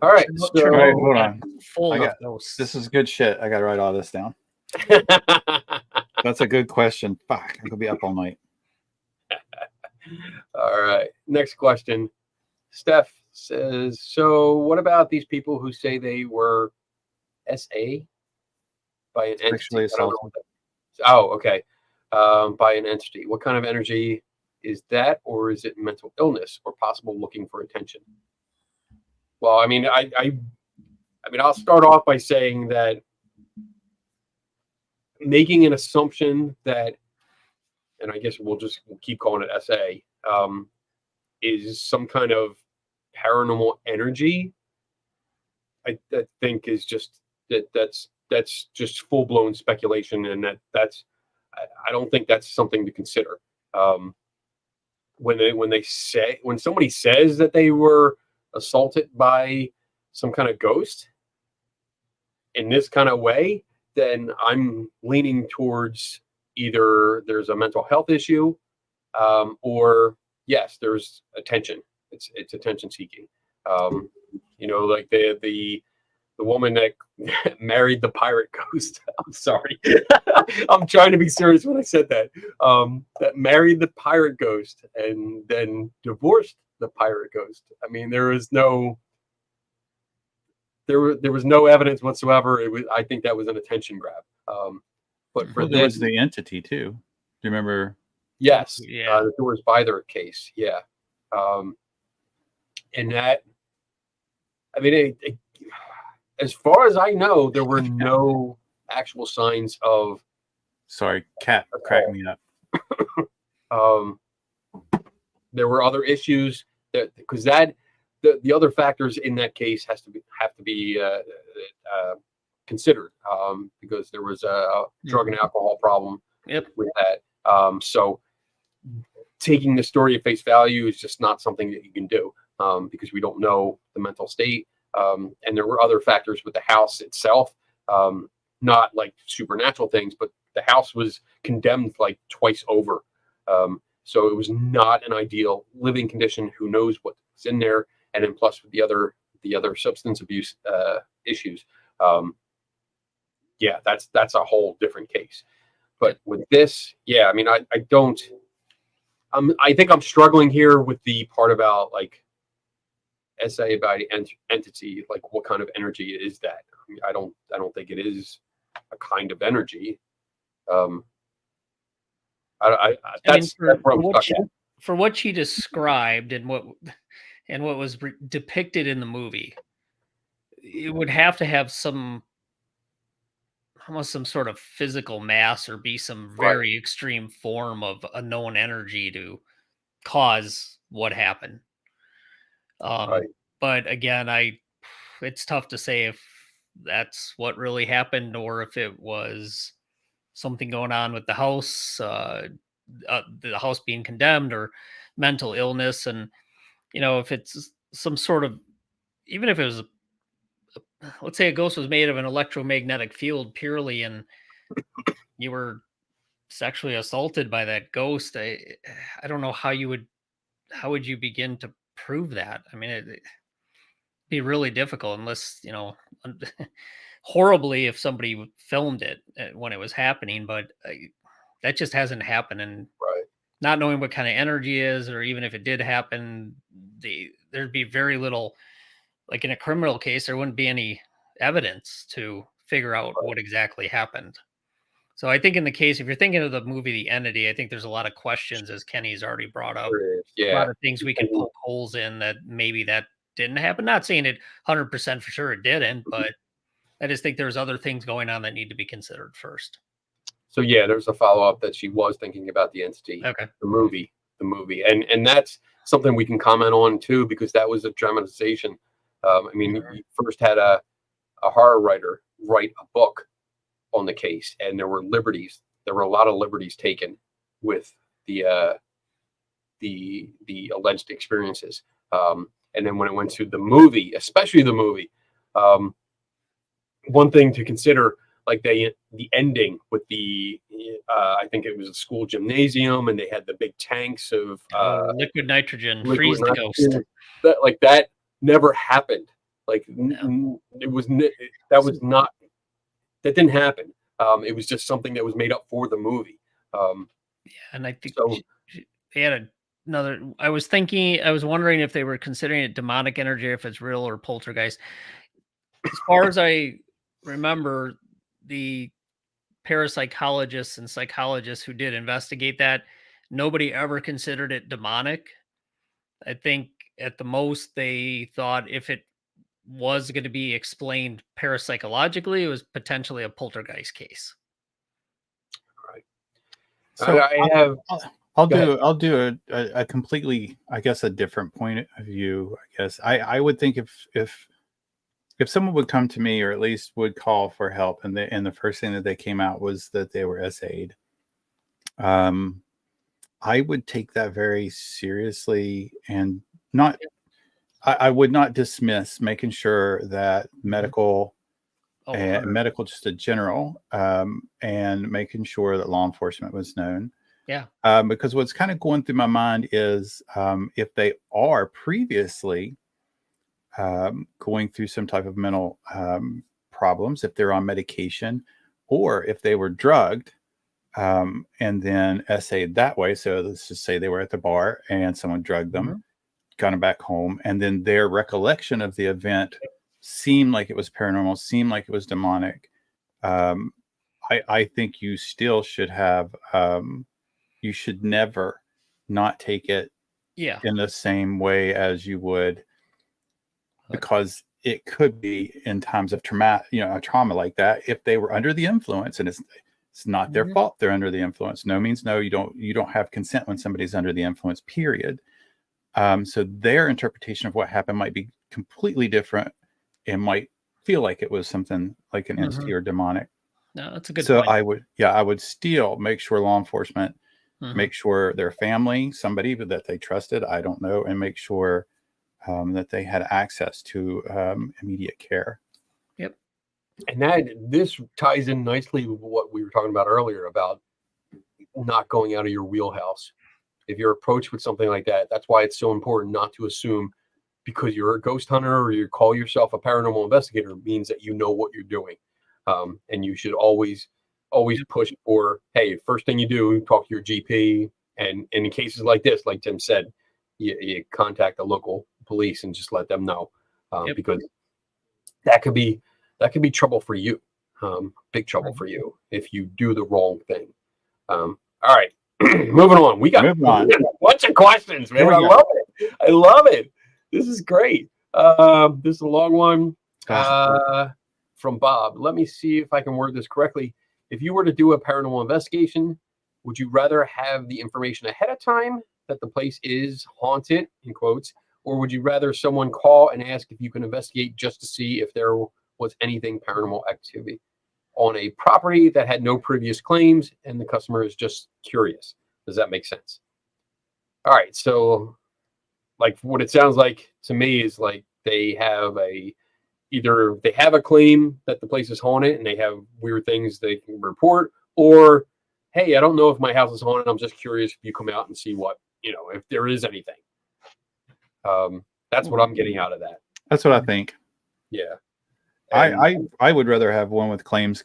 All right, So hold on. Full I of got ghosts. this is good shit. I got to write all this down. That's a good question. Fuck, I could be up all night. all right. Next question. Steph says, so what about these people who say they were SA by an entity? Sexually I don't know assaulted. what that- Oh, okay. By an entity. What kind of energy is that, or is it mental illness or possible looking for attention? Well, I mean, I'll start off by saying that making an assumption that, and I guess we'll keep calling it SA, is some kind of paranormal energy. I think is just that's just full blown speculation, and that's I don't think that's something to consider. When somebody says that they were assaulted by some kind of ghost in this kind of way, then I'm leaning towards either there's a mental health issue, or yes, there's attention. It's attention seeking. Like the woman that married the pirate ghost. I'm sorry. I'm trying to be serious when I said that. That married the pirate ghost and then divorced the pirate ghost. I mean, there was no evidence whatsoever. I think that was an attention grab. But for There was this, the entity too. Do you remember? yes, Yeah. the Doors by their case, yeah. And that, I mean, as far as I know, there were no actual signs of. Sorry, cat cracked me up. There were other issues because the other factors in that case have to be considered, because there was a drug and alcohol problem. Yep. With that. So taking the story at face value is just not something that you can do, because we don't know the mental state. And there were other factors with the house itself, not like supernatural things, but the house was condemned like twice over. So it was not an ideal living condition. Who knows what's in there? And then plus with the other substance abuse issues. Yeah, that's a whole different case. But with this, yeah, I mean, I think I'm struggling here with the part about like SA by entity, like what kind of energy is that? I mean, I don't think it is a kind of energy. That's where I'm stuck at. For what she described and what was depicted in the movie, it would have to have almost some sort of physical mass or be some very extreme form of a known energy to cause what happened. But again, it's tough to say if that's what really happened or if it was something going on with the house, the house being condemned, or mental illness. And if it's some sort of, even if it was let's say a ghost was made of an electromagnetic field purely and you were sexually assaulted by that ghost, I don't know how would you begin to prove that? I mean, it'd be really difficult unless, horribly if somebody filmed it when it was happening, but that just hasn't happened. And not knowing what kind of energy is, or even if it did happen, there'd be very little, like in a criminal case, there wouldn't be any evidence to figure out what exactly happened. So I think in the case, if you're thinking of the movie The Entity, I think there's a lot of questions, as Kenny's already brought up. Yeah. A lot of things we can poke holes in that maybe that didn't happen. Not saying it 100% for sure it didn't, but I just think there's other things going on that need to be considered first. So yeah, there's a follow-up that she was thinking about The Entity, Okay. the movie, and that's something we can comment on too, because that was a dramatization. I mean, you first had a horror writer write a book on the case, and there were a lot of liberties taken with the alleged experiences. And then when it went to the movie, especially the movie, one thing to consider, like the ending with the I think it was a school gymnasium, and they had the big tanks of liquid nitrogen, liquid freeze the ghost. nitrogen. That never happened. Like it was that was not that didn't happen. It was just something that was made up for the movie. And I think So they had another. I was wondering if they were considering it demonic energy, if it's real or poltergeist. As far as I remember, the parapsychologists and psychologists who did investigate that, nobody ever considered it demonic. I think at the most they thought if it was going to be explained parapsychologically, it was potentially a poltergeist case. right. So I have. I'll do a completely, I guess, a different point of view. I guess I would think if someone would come to me, or at least would call for help, and the first thing that they came out was that they were SA'd, I would take that very seriously, and not. I would not dismiss making sure that medical and medical, just a general, and making sure that law enforcement was known. Yeah. Because what's kind of going through my mind is if they are previously going through some type of mental problems, if they're on medication, or if they were drugged and then SA'd that way. So let's just say they were at the bar and someone drugged them, got them back home, and then their recollection of the event seemed like it was paranormal, seemed like it was demonic. I think you still should have, you should never not take it in the same way as you would, because it could be in times of trauma, a trauma like that, if they were under the influence, and it's not their fault they're under the influence. No means no. You don't have consent when somebody's under the influence, period. So their interpretation of what happened might be completely different and might feel like it was something like an entity or demonic. No, that's a good So point. I would still make sure law enforcement, make sure their family, somebody that they trusted, I don't know, and make sure that they had access to immediate care. Yep. And this ties in nicely with what we were talking about earlier about not going out of your wheelhouse. If you're approached with something like that, that's why it's so important not to assume because you're a ghost hunter or you call yourself a paranormal investigator means that you know what you're doing. And you should always push for, hey, first thing you do, talk to your GP. And in cases like this, like Tim said, you contact the local police and just let them know, because that could be trouble for you, big trouble for you if you do the wrong thing. All right, moving on. We got a bunch of questions, man. I love it. I love it. This is great. This is a long one from Bob. Let me see if I can word this correctly. If you were to do a paranormal investigation, would you rather have the information ahead of time that the place is haunted, in quotes, or would you rather someone call and ask if you can investigate just to see if there was anything paranormal activity on a property that had no previous claims and the customer is just curious? Does that make sense? All right. So like what it sounds like to me is like they have either they have a claim that the place is haunted and they have weird things they can report, or, hey, I don't know if my house is haunted. I'm just curious if you come out and see what, if there is anything. That's what I'm getting out of that. That's what I think. Yeah. I would rather have one with claims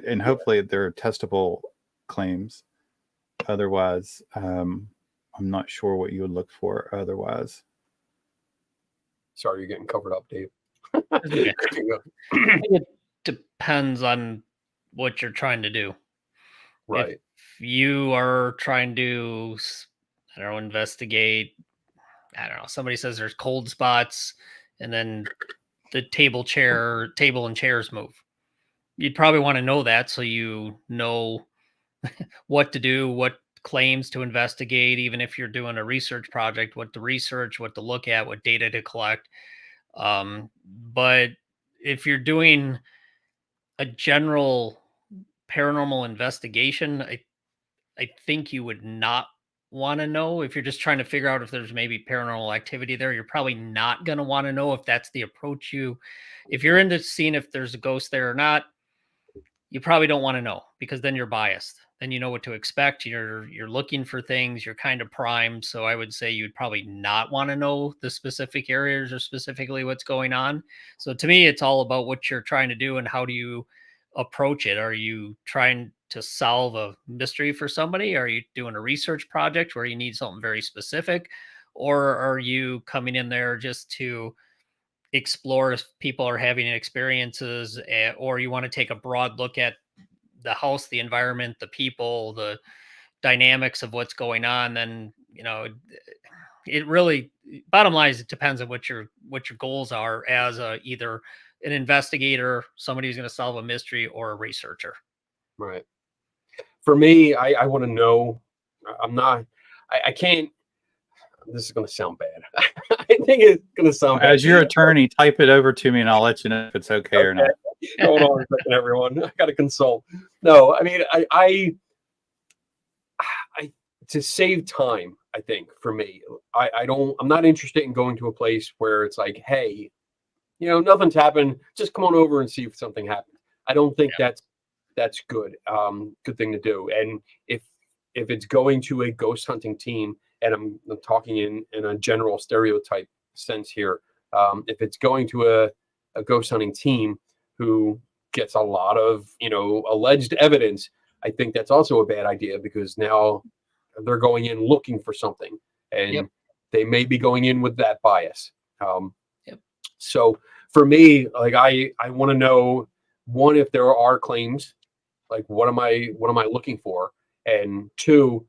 and hopefully they're testable claims. Otherwise, I'm not sure what you would look for otherwise. Sorry, you're getting covered up, Dave. Okay. It depends on what you're trying to do. Right. If you are trying to, I don't know, investigate, I don't know, somebody says there's cold spots and then the table and chairs move. You'd probably want to know that so you know what to do, what claims to investigate, even if you're doing a research project, what to research, what to look at, what data to collect. But if you're doing a general paranormal investigation, I think you would not want to know. If you're just trying to figure out if there's maybe paranormal activity there, you're probably not going to want to know if that's the approach if you're into seeing if there's a ghost there or not, you probably don't want to know, because then you're biased. Then you know what to expect. You're looking for things, you're kind of primed. So I would say you'd probably not want to know the specific areas or specifically what's going on. So to me, it's all about what you're trying to do and how do you approach it. Are you trying to solve a mystery for somebody? Are you doing a research project where you need something very specific? Or are you coming in there just to explore if people are having experiences, or you want to take a broad look at the house, the environment, the people, the dynamics of what's going on? Then, it really, bottom line is, it depends on what your goals are as either an investigator, somebody who's going to solve a mystery, or a researcher. Right. For me, I want to know. I'm not. I can't. This is going to sound bad. I think it's going to sound bad. As your attorney, type it over to me and I'll let you know if it's okay or not. Hold on a second, everyone. I got to consult. No, I mean, I to save time, I think for me, I'm not interested in going to a place where it's like, hey, nothing's happened. Just come on over and see if something happened. I don't think that's good. Good thing to do. And if it's going to a ghost hunting team, and I'm talking in a general stereotype sense here, if it's going to a ghost hunting team who gets a lot of alleged evidence, I think that's also a bad idea, because now they're going in looking for something, and they may be going in with that bias. So for me, like I want to know, one, if there are claims, like what am I looking for, and two,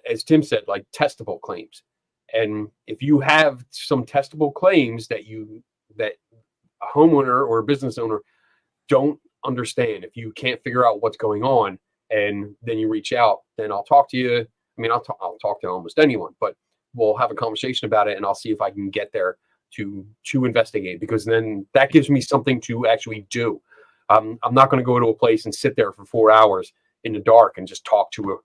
as Tim said, like testable claims. And if you have some testable claims that a homeowner or a business owner don't understand, if you can't figure out what's going on, and then you reach out, then I'll talk to you. I mean, I'll talk to almost anyone, but we'll have a conversation about it, and I'll see if I can get there to investigate, because then that gives me something to actually do. I'm not going to go to a place and sit there for 4 hours in the dark and just talk to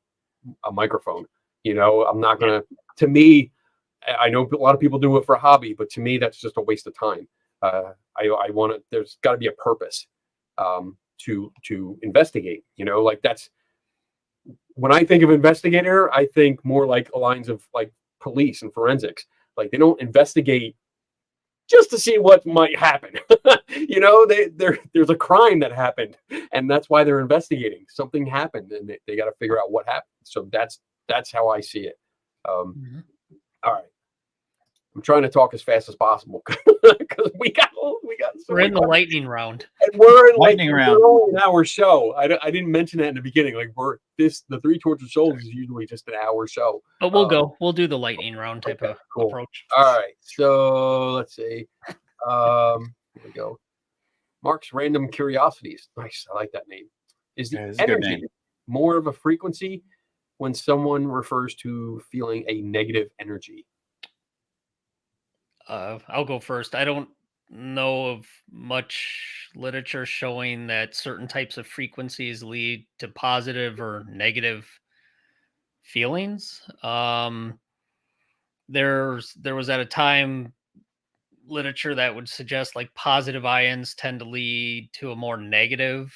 a microphone. I'm not going to me, I know a lot of people do it for a hobby, but to me, that's just a waste of time. I want to, there's got to be a purpose to investigate, like that's, when I think of investigator, I think more like lines of like police and forensics. Like they don't investigate just to see what might happen. There's a crime that happened, and that's why they're investigating. Something happened, and they got to figure out what happened. So that's how I see it. All right, I'm trying to talk as fast as possible because we're in the lightning round. And we're in lightning round. We're only an hour show. I didn't mention that in the beginning. Like the Three Tortured Souls is usually just an hour show. But we'll do the lightning round type of approach. All right. So let's see. Here we go. Mark's Random Curiosities. Nice. I like that name. Is the energy more of a frequency when someone refers to feeling a negative energy? I'll go first. I don't know of much literature showing that certain types of frequencies lead to positive or negative feelings. There was at a time literature that would suggest like positive ions tend to lead to a more negative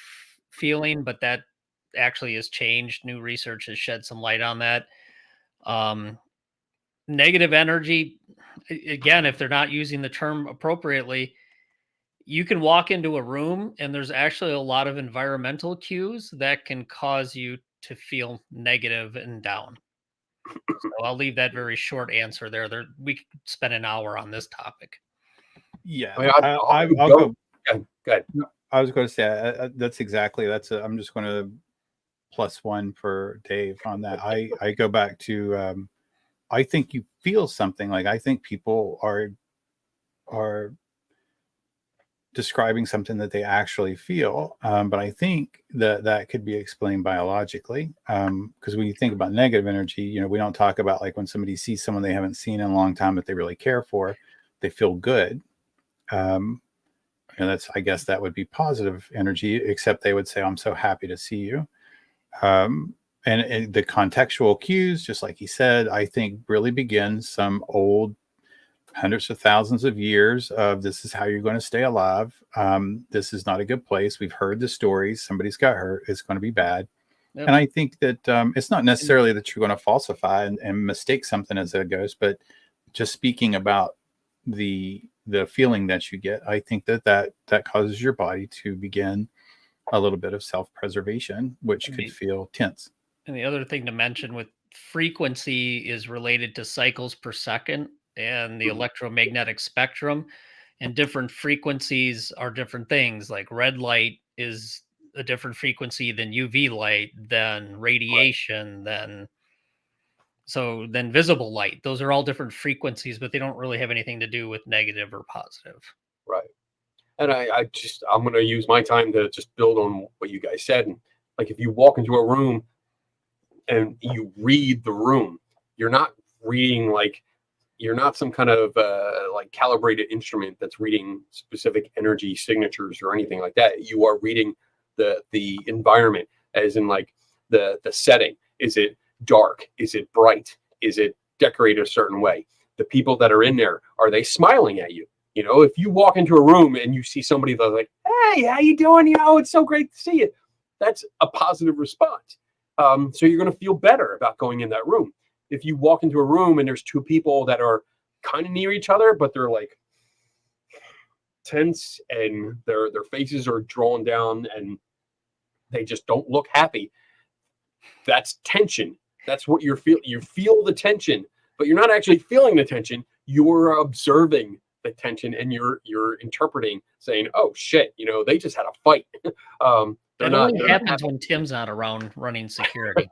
feeling, but that actually has changed. New research has shed some light on that. Negative energy, again, if they're not using the term appropriately, you can walk into a room and there's actually a lot of environmental cues that can cause you to feel negative and down. So I'll leave that very short answer there. We could spend an hour on this topic. Yeah, I'll go. Go ahead. I was going to say that's exactly I'm just going to +1 for Dave on that. I go back to I think you feel something. Like I think people are describing something that they actually feel, but I think that could be explained biologically, because when you think about negative energy, we don't talk about like when somebody sees someone they haven't seen in a long time that they really care for, they feel good. I guess that would be positive energy, except they would say, I'm so happy to see you. and the contextual cues, just like he said, I think really begin some old hundreds of thousands of years of this is how you're going to stay alive. This is not a good place. We've heard the stories. Somebody's got hurt. It's going to be bad. Yep. And I think that it's not necessarily that you're going to falsify and mistake something as a ghost, but just speaking about the feeling that you get, I think that causes your body to begin a little bit of self-preservation, which could feel tense. And the other thing to mention with frequency is related to cycles per second and the electromagnetic spectrum. And different frequencies are different things. Like red light is a different frequency than UV light, than radiation, than visible light. Those are all different frequencies, but they don't really have anything to do with negative or positive. Right. And I'm going to use my time to just build on what you guys said. And like, if you walk into a room and you read the room, you're not reading like, you're not some kind of like calibrated instrument that's reading specific energy signatures or anything like that. You are reading the environment, as in like the setting. Is it dark? Is it bright? Is it decorated a certain way? The people that are in there, are they smiling at you? You know, if you walk into a room and you see somebody that's like, "Hey, how you doing? You know, it's so great to see you." That's a positive response. So you're going to feel better about going in that room. If you walk into a room and there's two people that are kind of near each other, but they're like tense and their faces are drawn down and they just don't look happy, that's tension. That's what you're feeling. You feel the tension, but you're not actually feeling the tension. You're observing the tension and you're interpreting, saying, "Oh shit, you know, they just had a fight." That only happens when Tim's not around running security.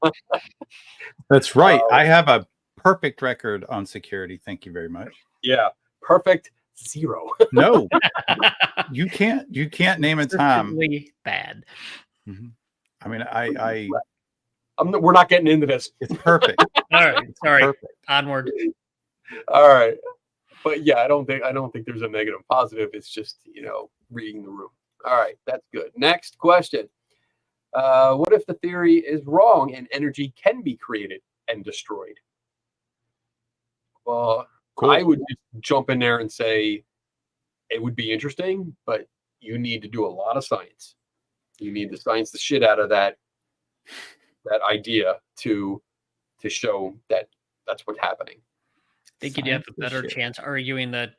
That's right. I have a perfect record on security. Thank you very much. Yeah, perfect 0. No, you can't name a time. Bad. Mm-hmm. I mean, we're not getting into this. It's perfect. All right, sorry. Perfect. Onward. All right, but yeah, I don't think there's a negative positive. It's just, you know, reading the room. All right, that's good. Next question. What if the theory is wrong and energy can be created and destroyed? Well, cool. I would just jump in there and say it would be interesting, but you need to do a lot of science. You need to science the shit out of that idea to show that that's what's happening. I think you'd have a better chance arguing that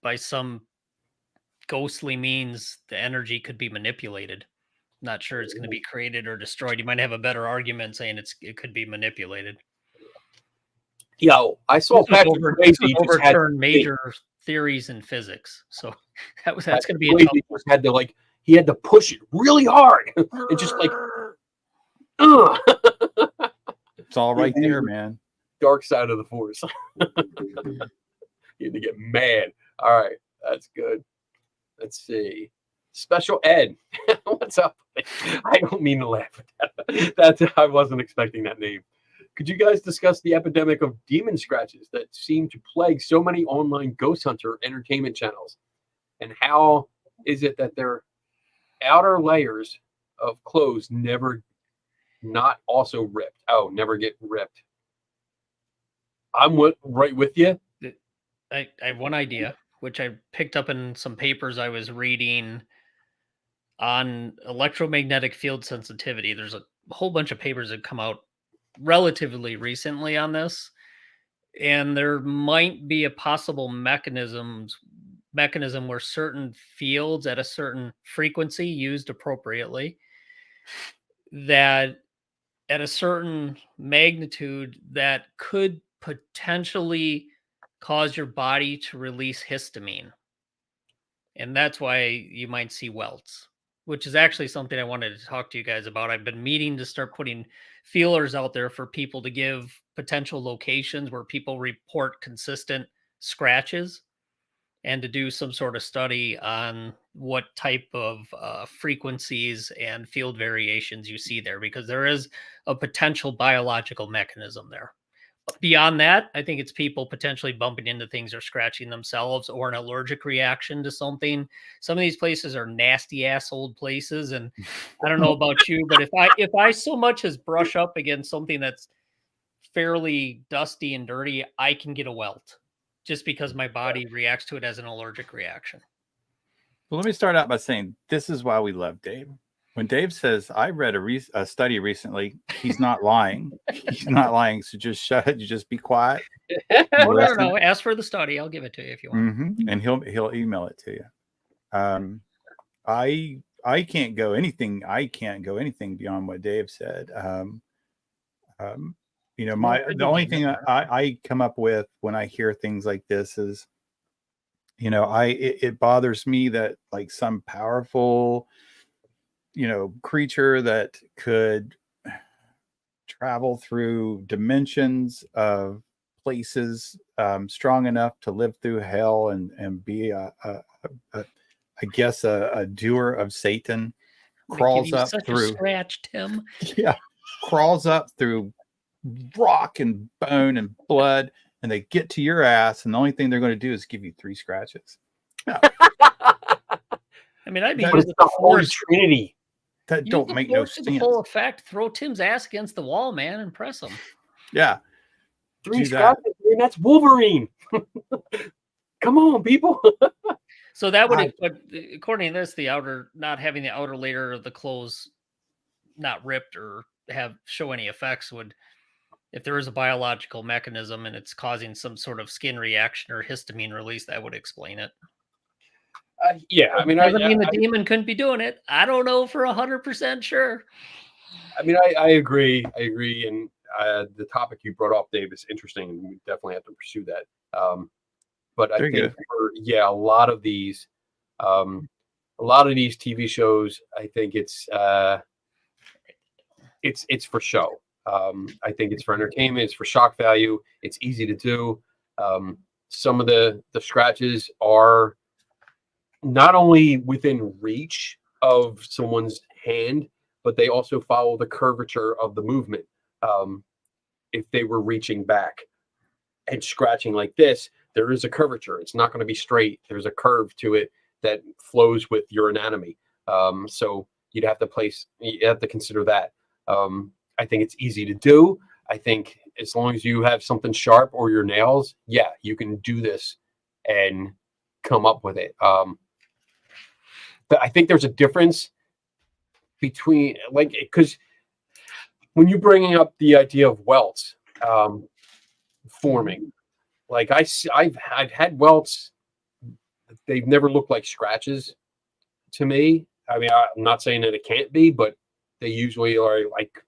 by some ghostly means the energy could be manipulated. Not sure it's going to be created or destroyed. You might have a better argument saying it could be manipulated. Yeah, I saw Patrick Swayze overturn major theories in physics, so that's going to be a tough. He had to push it really hard and just like, it's all right there, man. Dark side of the force. You had to get mad. All right, that's good. Let's see. Special Ed, what's up? I don't mean to laugh at that. I wasn't expecting that name. Could you guys discuss the epidemic of demon scratches that seem to plague so many online ghost hunter entertainment channels? And how is it that their outer layers of clothes never get ripped? I'm right with you. I have one idea, which I picked up in some papers I was reading on electromagnetic field sensitivity. There's a whole bunch of papers that come out relatively recently on this, and there might be a possible mechanism where certain fields at a certain frequency used appropriately, that at a certain magnitude, that could potentially cause your body to release histamine. And that's why you might see welts, which is actually something I wanted to talk to you guys about. I've been meaning to start putting feelers out there for people to give potential locations where people report consistent scratches, and to do some sort of study on what type of frequencies and field variations you see there, because there is a potential biological mechanism there. Beyond that, I think it's people potentially bumping into things or scratching themselves or an allergic reaction to something. Some of these places are nasty ass old places, and I don't know about you, but if I so much as brush up against something that's fairly dusty and dirty, I can get a welt just because my body reacts to it as an allergic reaction. Well, let me start out by saying this is why we love Dave. When Dave says, I read a study recently, he's not lying. He's not lying. So just shut it. You just be quiet. Oh, no. Ask for the study. I'll give it to you if you want. Mm-hmm. And he'll email it to you. I can't go anything. I can't go anything beyond what Dave said. You know, the only thing I come up with when I hear things like this is, you know, it bothers me that like some powerful, you know, creature that could travel through dimensions of places strong enough to live through hell and be I guess a doer of Satan, crawls up through scratch, Tim. Yeah, crawls up through rock and bone and blood, and they get to your ass, and the only thing they're going to do is give you 3 scratches. No. I mean, I'd be But it's the Holy Trinity. That don't make no sense. The full effect. Throw Tim's ass against the wall, man, and press him. Yeah. 3 scratches, man, that's Wolverine. Come on, people. So that would, but according to this, the outer, not having the outer layer of the clothes not ripped or show any effects would, if there is a biological mechanism and it's causing some sort of skin reaction or histamine release, that would explain it. Yeah, I mean, doesn't mean the demon couldn't be doing it. I don't know for 100% sure. I mean, I agree. And the topic you brought up, Dave, is interesting, and we definitely have to pursue that. But I think, a lot of these TV shows, I think it's for show. I think it's for entertainment. It's for shock value. It's easy to do. Some of the scratches are not only within reach of someone's hand, but they also follow the curvature of the movement. If they were reaching back and scratching like this, there is a curvature. It's not going to be straight. There's a curve to it that flows with your anatomy. So you have to consider that. I think it's easy to do. I think as long as you have something sharp or your nails, yeah, you can do this and come up with it. But I think there's a difference between, like, because when you're bringing up the idea of welts forming, like I've had welts, they've never looked like scratches to me. I mean, I'm not saying that it can't be, but they usually are like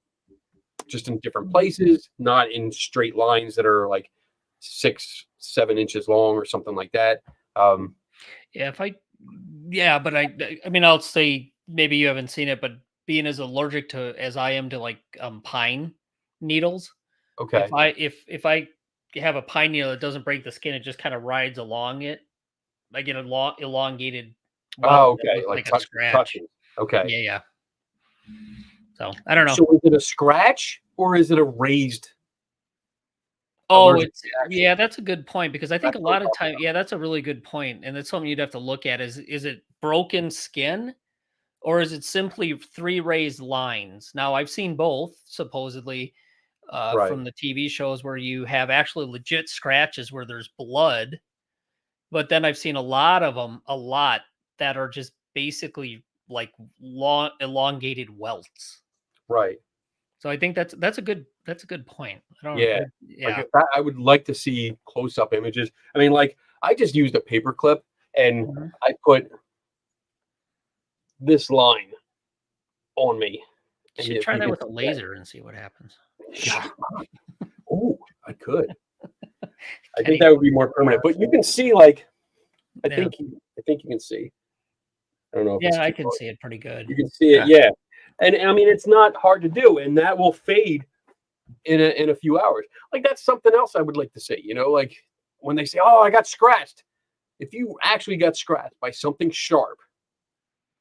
just in different places, not in straight lines that are like 6-7 inches long or something like that. But I mean, I'll say maybe you haven't seen it, but being as allergic to as I am to like pine needles. Okay. If I have a pine needle that doesn't break the skin, it just kind of rides along it. I get a elongated. Okay. Like a scratch. Touching. Okay. Yeah. So I don't know. So is it a scratch or is it a raised? Oh, that's a good point, because I think a lot of time, that's a really good point, and that's something you'd have to look at. Is it broken skin, or is it simply 3 raised lines? Now, I've seen both supposedly from the TV shows where you have actually legit scratches where there's blood, but then I've seen a lot that are just basically like long elongated welts. Right. So I think that's a good point. Like I would like to see close-up images. I mean, like I just used a paper clip and I put this line on me. You should try that with a laser and see what happens. Oh, I could. I think that would be more permanent. But you can see, like, I think you can see. I don't know. If I can see it pretty good. You can see it, yeah. And I mean, it's not hard to do, and that will fade in a few hours. Like that's something else I would like to see. You know, like when they say, "Oh, I got scratched." If you actually got scratched by something sharp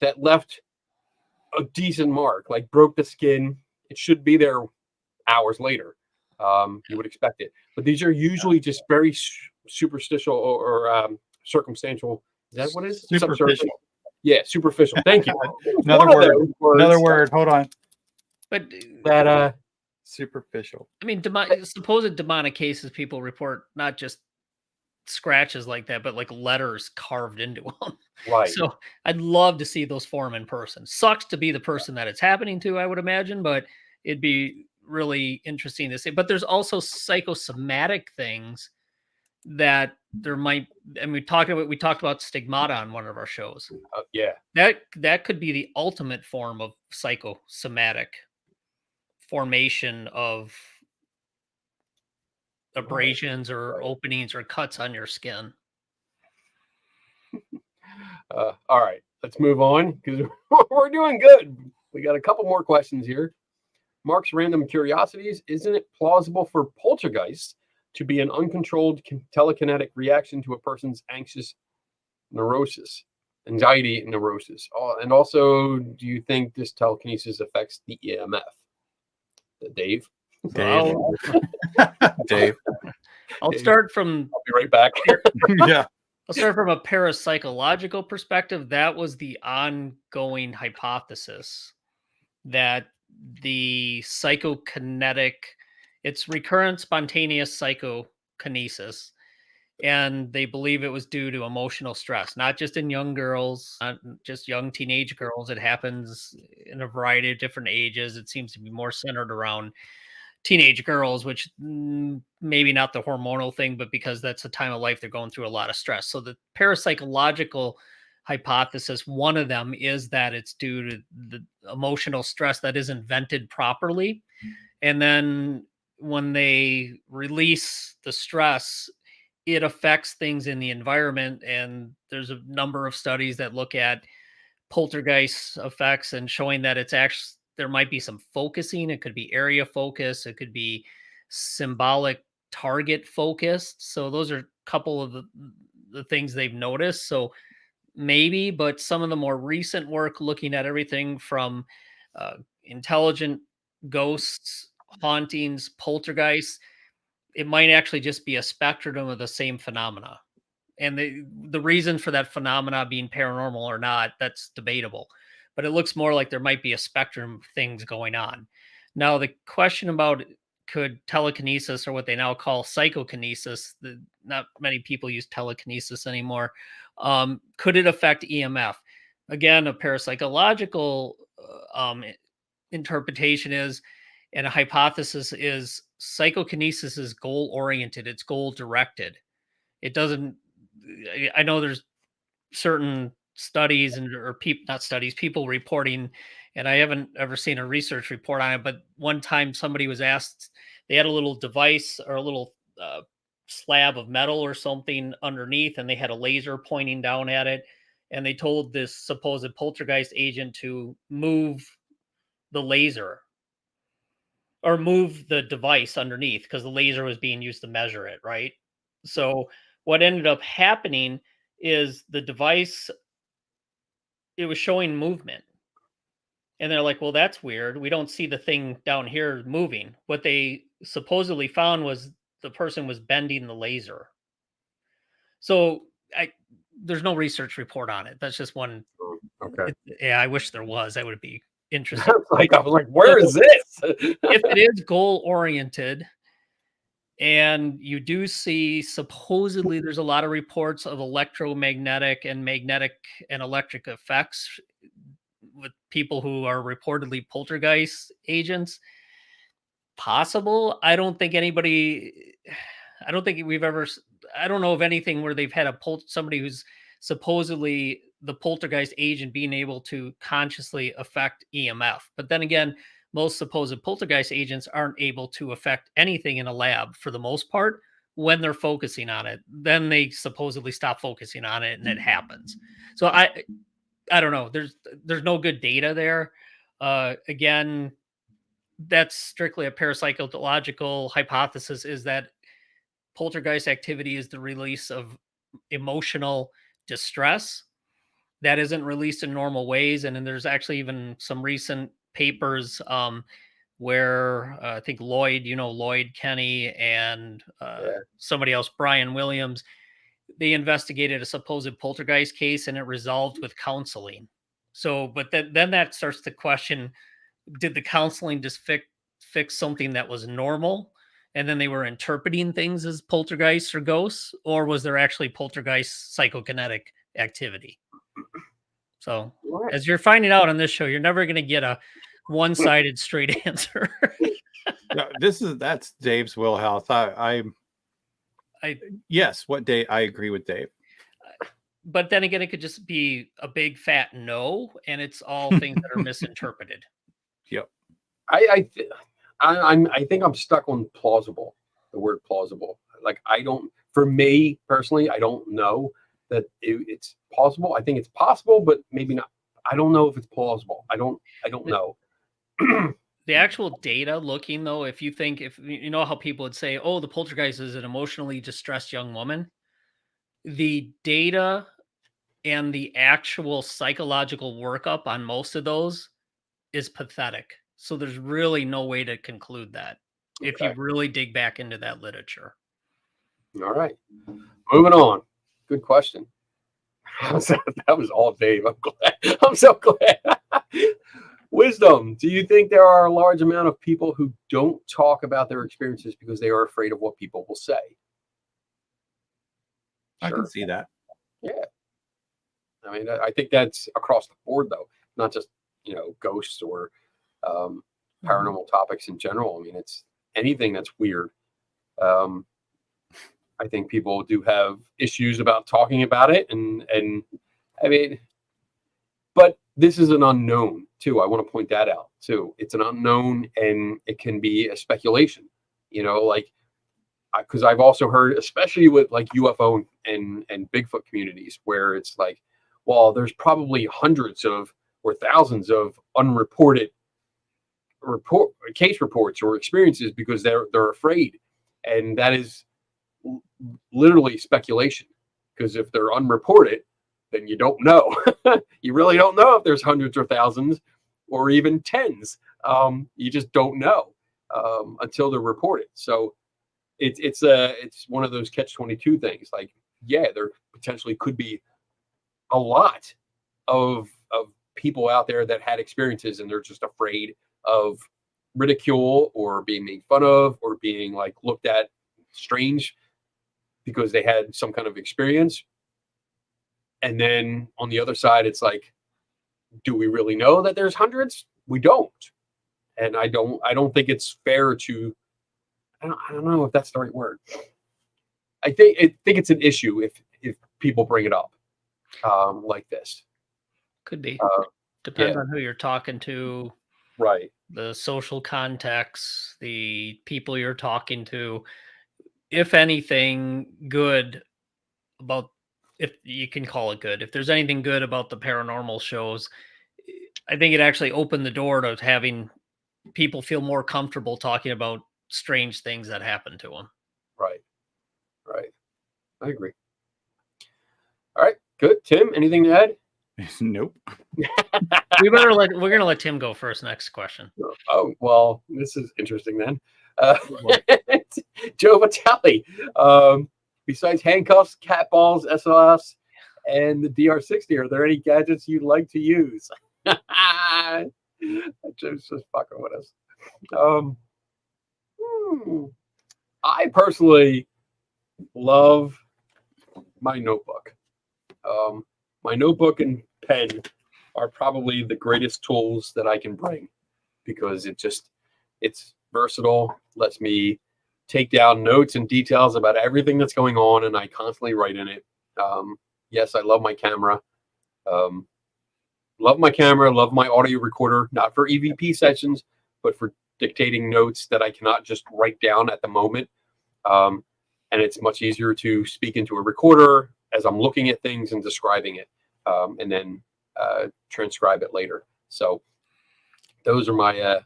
that left a decent mark, like broke the skin, it should be there hours later. You would expect it. But these are usually just very superstitial or circumstantial. Is that what it is? Superficial. Subsurface. Yeah, superficial. Thank you. Another One of word. those words Another word. Hold on. But that Superficial. I mean, supposed demonic cases, people report not just scratches like that, but like letters carved into them. right. So I'd love to see those form in person. Sucks to be the person that it's happening to, I would imagine, but it'd be really interesting to see. But there's also psychosomatic things that there might, and we talked about stigmata on one of our shows. Yeah. That could be the ultimate form of psychosomatic formation of abrasions or openings or cuts on your skin. All right, let's move on because we're doing good. We got a couple more questions here. Mark's random curiosities. Isn't it plausible for poltergeist to be an uncontrolled telekinetic reaction to a person's anxiety neurosis? And also, do you think this telekinesis affects the EMF? Dave? Dave. Dave. I'll start from. I'll be right back. Yeah. I'll start from a parapsychological perspective. That was the ongoing hypothesis that the psychokinetic, it's recurrent spontaneous psychokinesis. And they believe it was due to emotional stress, not just in young girls, not just young teenage girls. It happens in a variety of different ages. It seems to be more centered around teenage girls, which maybe not the hormonal thing, but because that's a time of life they're going through a lot of stress. So the parapsychological hypothesis, one of them is that it's due to the emotional stress that isn't vented properly. And then when they release the stress, it affects things in the environment. And there's a number of studies that look at poltergeist effects and showing that it's actually, there might be some focusing. It could be area focus. It could be symbolic target focused. So those are a couple of the things they've noticed. So maybe, but some of the more recent work looking at everything from intelligent ghosts, hauntings, poltergeists, it might actually just be a spectrum of the same phenomena. And the reason for that phenomena being paranormal or not, that's debatable. But it looks more like there might be a spectrum of things going on. Now, the question about could telekinesis, or what they now call psychokinesis, not many people use telekinesis anymore, could it affect EMF? Again, a parapsychological interpretation is, and a hypothesis is, psychokinesis is goal oriented, it's goal directed. It doesn't, I know there's certain studies or people, not studies, people reporting, and I haven't ever seen a research report on it, but one time somebody was asked, they had a little device or a little slab of metal or something underneath, and they had a laser pointing down at it, and they told this supposed poltergeist agent to move the laser or move the device underneath because the laser was being used to measure it, right? So what ended up happening is the device, it was showing movement. And they're like, well, that's weird. We don't see the thing down here moving. What they supposedly found was the person was bending the laser. So there's no research report on it. That's just one. Okay. Yeah, I wish there was. That would be interesting. I was like, where is this? If it is goal oriented, and you do see, supposedly there's a lot of reports of electromagnetic and magnetic and electric effects with people who are reportedly poltergeist agents. Possible. I don't think we've ever, I don't know of anything where they've had somebody who's supposedly the poltergeist agent being able to consciously affect EMF. But then again, most supposed poltergeist agents aren't able to affect anything in a lab for the most part when they're focusing on it. Then they supposedly stop focusing on it and it happens. So I don't know. There's no good data there. Again, that's strictly a parapsychological hypothesis, is that poltergeist activity is the release of emotional distress that isn't released in normal ways. And then there's actually even some recent papers where I think Lloyd, Lloyd Kenny and Yeah. somebody else, Brian Williams, they investigated a supposed poltergeist case and it resolved with counseling. So, but then that starts to question, did the counseling just fix something that was normal? And then they were interpreting things as poltergeists or ghosts, or was there actually poltergeist psychokinetic activity? So, Right. as you're finding out on this show, you're never going to get a one-sided straight answer. No, that's Dave's wheelhouse. I yes, what Dave? I agree with Dave. But then again, it could just be a big fat no, and it's all things that are misinterpreted. Yep. I think I'm stuck on plausible. The word plausible. Like for me personally, I don't know that it's possible. I think it's possible, but maybe not. I don't know if it's plausible. I don't know. The actual data looking though, if you know how people would say, oh, the poltergeist is an emotionally distressed young woman, the data and the actual psychological workup on most of those is pathetic. So there's really no way to conclude that if you Okay. really dig back into that literature. All right. Moving on. Good question. That was all Dave. I'm glad. I'm so glad. Wisdom. Do you think there are a large amount of people who don't talk about their experiences because they are afraid of what people will say? I can see that. Yeah. I mean, I think that's across the board, though, not just, ghosts or paranormal topics in general. I mean, it's anything that's weird. I think people do have issues about talking about it. And I mean, but this is an unknown, too. I want to point that out, too. It's an unknown and it can be a speculation, because I've also heard, especially with like UFO and Bigfoot communities, where it's like, well, there's probably hundreds of or thousands of unreported case reports or experiences because they're afraid, and that is literally speculation. Because if they're unreported, then you don't know. You really don't know if there's hundreds or thousands or even tens. You just don't know until they're reported. So it's one of those catch-22 things. Like, yeah, there potentially could be a lot of people out there that had experiences and they're just afraid of ridicule or being made fun of or being like looked at strange because they had some kind of experience. And then on the other side, it's like, do we really know that there's hundreds? We don't. And I don't think it's fair to, I don't know if that's the right word. I think it's an issue if people bring it up like this. Could be. Depends on who you're talking to. Right. The social context, the people you're talking to. If anything good about, if you can call it good, if there's anything good about the paranormal shows, I think it actually opened the door to having people feel more comfortable talking about strange things that happen to them. Right. I agree. All right. Good. Tim, anything to add? Nope. We're going to let Tim go first. Next question. Oh, well, this is interesting then. Joe Vitale. Besides handcuffs, cat balls, SLS, and the DR60, are there any gadgets you'd like to use? Joe's just fucking with us. I personally love my notebook. My notebook and pen are probably the greatest tools that I can bring because it's versatile, lets me take down notes and details about everything that's going on, and I constantly write in it. Yes, I love my camera. Love my audio recorder, not for EVP sessions, but for dictating notes that I cannot just write down at the moment. And it's much easier to speak into a recorder as I'm looking at things and describing it, and then transcribe it later. So those are my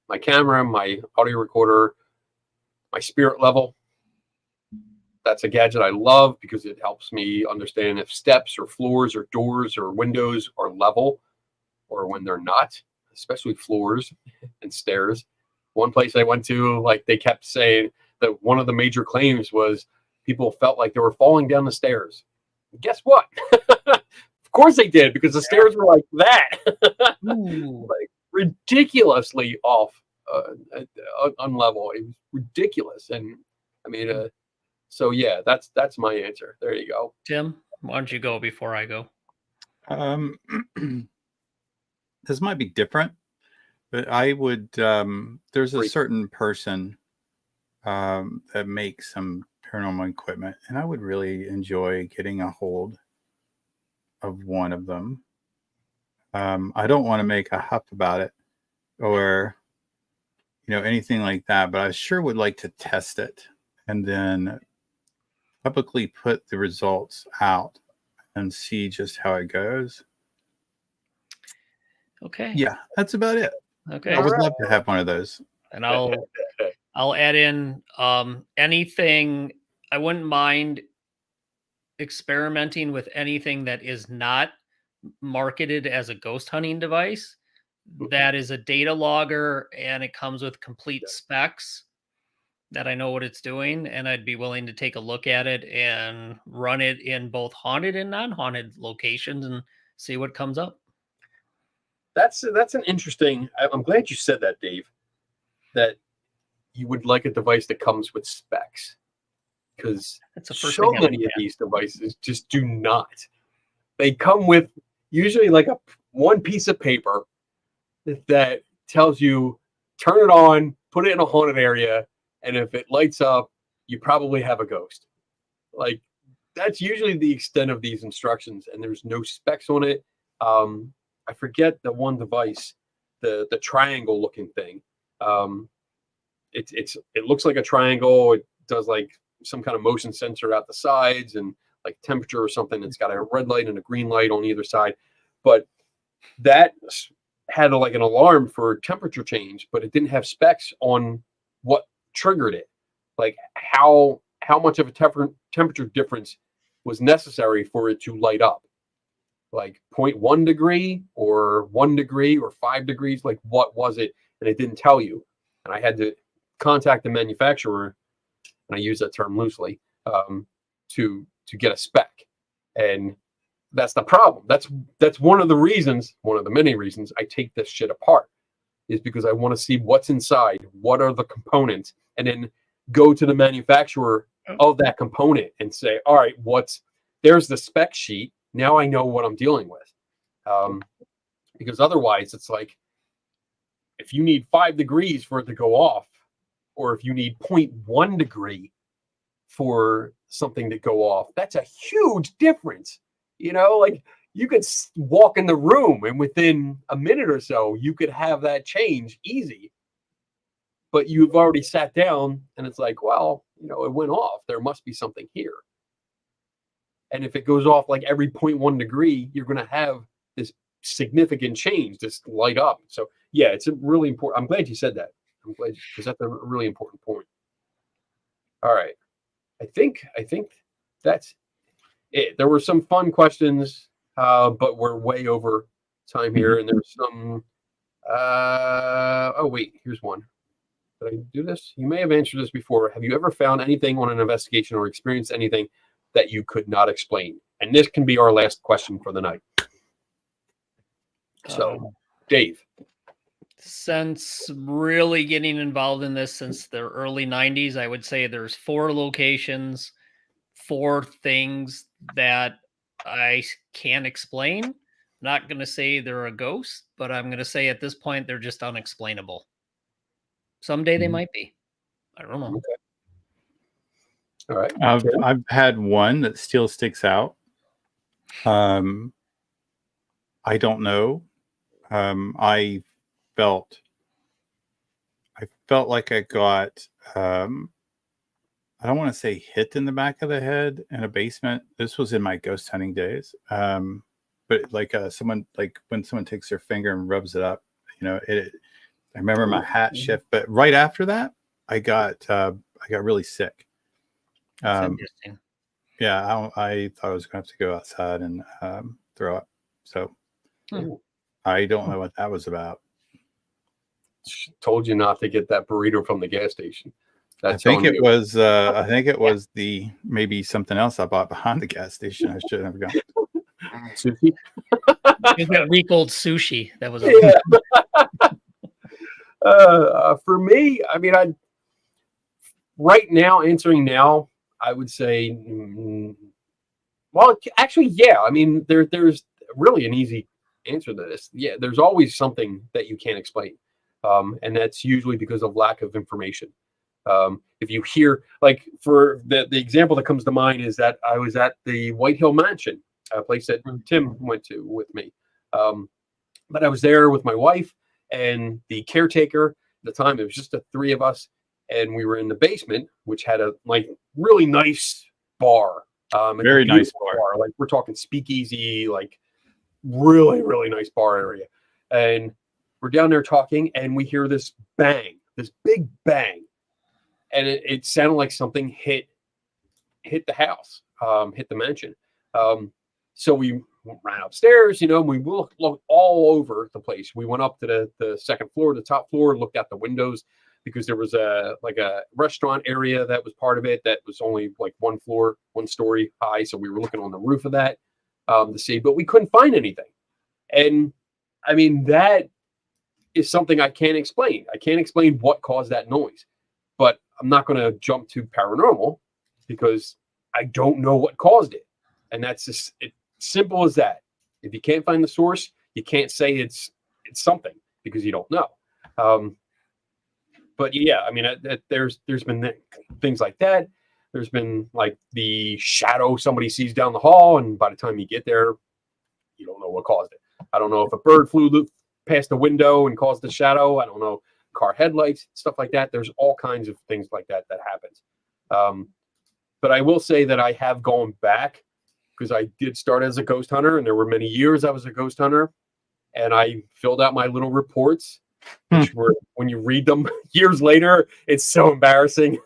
my camera, my audio recorder, my spirit level. That's a gadget I love because it helps me understand if steps or floors or doors or windows are level or when they're not, especially floors and stairs. One place I went to, like they kept saying that one of the major claims was people felt like they were falling down the stairs. Guess what? Of course they did, because the stairs were like that, like ridiculously off, unlevel. It was ridiculous, and I mean, so yeah, that's my answer. There you go. Tim, why don't you go before I go? This might be different, but I would. There's a certain person that makes some paranormal equipment, and I would really enjoy getting a hold of one of them. I don't want to make a huff about it or anything like that, but I sure would like to test it and then publicly put the results out and see just how it goes. Okay. Yeah, that's about it. Okay. I would love to have one of those. And I'll add in anything. I wouldn't mind experimenting with anything that is not marketed as a ghost hunting device. That is a data logger, and it comes with complete specs that I know what it's doing, and I'd be willing to take a look at it and run it in both haunted and non-haunted locations and see what comes up. That's an interesting. I'm glad you said that, Dave. That you would like a device that comes with specs, because so many of these devices just do not. They come with usually like one piece of paper that tells you turn it on, put it in a haunted area, and if it lights up, you probably have a ghost. Like, that's usually the extent of these instructions, and there's no specs on it. I forget the one device, the triangle looking thing. It looks like a triangle. It does like some kind of motion sensor out the sides and like temperature or something. It's got a red light and a green light on either side, but that had like an alarm for temperature change, but it didn't have specs on what triggered it, like how much of a temperature difference was necessary for it to light up, like 0.1 degree or 1 degree or 5 degrees, like what was it? And it didn't tell you, and I had to contact the manufacturer, and I use that term loosely, to get a spec. And that's the problem. That's one of the reasons, one of the many reasons I take this shit apart, is because I want to see what's inside, what are the components, and then go to the manufacturer of that component and say, all right, there's the spec sheet. Now I know what I'm dealing with. Because otherwise it's like, if you need 5 degrees for it to go off, or if you need 0.1 degree for something to go off, that's a huge difference. Like you could walk in the room and within a minute or so, you could have that change easy. But you've already sat down and it's like, well, it went off. There must be something here. And if it goes off like every 0.1 degree, you're going to have this significant change, this light up. So yeah, it's a really important. I'm glad you said that. I'm glad, because that's a really important point. All right. I think that's it. There were some fun questions, but we're way over time here. And there's some, oh wait, here's one. Did I do this? You may have answered this before. Have you ever found anything on an investigation or experienced anything that you could not explain? And this can be our last question for the night. So, Dave. Since really getting involved in this since the early 90s, I would say there's 4 locations, 4 things that I can't explain. I'm not going to say they're a ghost, but I'm going to say at this point, they're just unexplainable. Someday they might be. I don't know. Okay. All right. I've had one that still sticks out. I don't know. I felt like I got, I don't want to say hit in the back of the head in a basement. This was in my ghost hunting days. But like someone, like when someone takes their finger and rubs it up, I remember my hat shift, but right after that, I got really sick. Interesting. Yeah, I thought I was going to have to go outside and throw up. So I don't know what that was about. told you not to get that burrito from the gas station. I think it was the maybe something else I bought behind the gas station. I should have gone. Sushi. You got week old sushi. That was For me, I mean, right now, answering now, I would say, well, actually, yeah. I mean, there's really an easy answer to this. Yeah, there's always something that you can't explain, and that's usually because of lack of information. If you hear, like, for the example that comes to mind is that I was at the White Hill Mansion, a place that Tim went to with me. But I was there with my wife and the caretaker. At the time, it was just the three of us, and we were in the basement, which had a like really nice bar. Very nice bar. Like, we're talking speakeasy, like really, really nice bar area. And we're down there talking, and we hear this bang, this big bang. And it sounded like something hit the house, hit the mansion. So we ran upstairs, and we looked all over the place. We went up to the second floor, the top floor, looked out the windows, because there was a restaurant area that was part of it that was only like one story high. So we were looking on the roof of that to see, but we couldn't find anything. And I mean, that is something I can't explain. I can't explain what caused that noise, but I'm not going to jump to paranormal because I don't know what caused it. And that's just simple as that. If you can't find the source, you can't say it's something because you don't know. But yeah, I mean, there's been things like that. There's been like the shadow somebody sees down the hall, and by the time you get there, you don't know what caused it. I don't know if a bird flew past the window and caused the shadow. I don't know, car headlights, stuff like that. There's all kinds of things like that happens. But I will say that I have gone back, because I did start as a ghost hunter, and there were many years I was a ghost hunter, and I filled out my little reports, which were, when you read them years later, it's so embarrassing.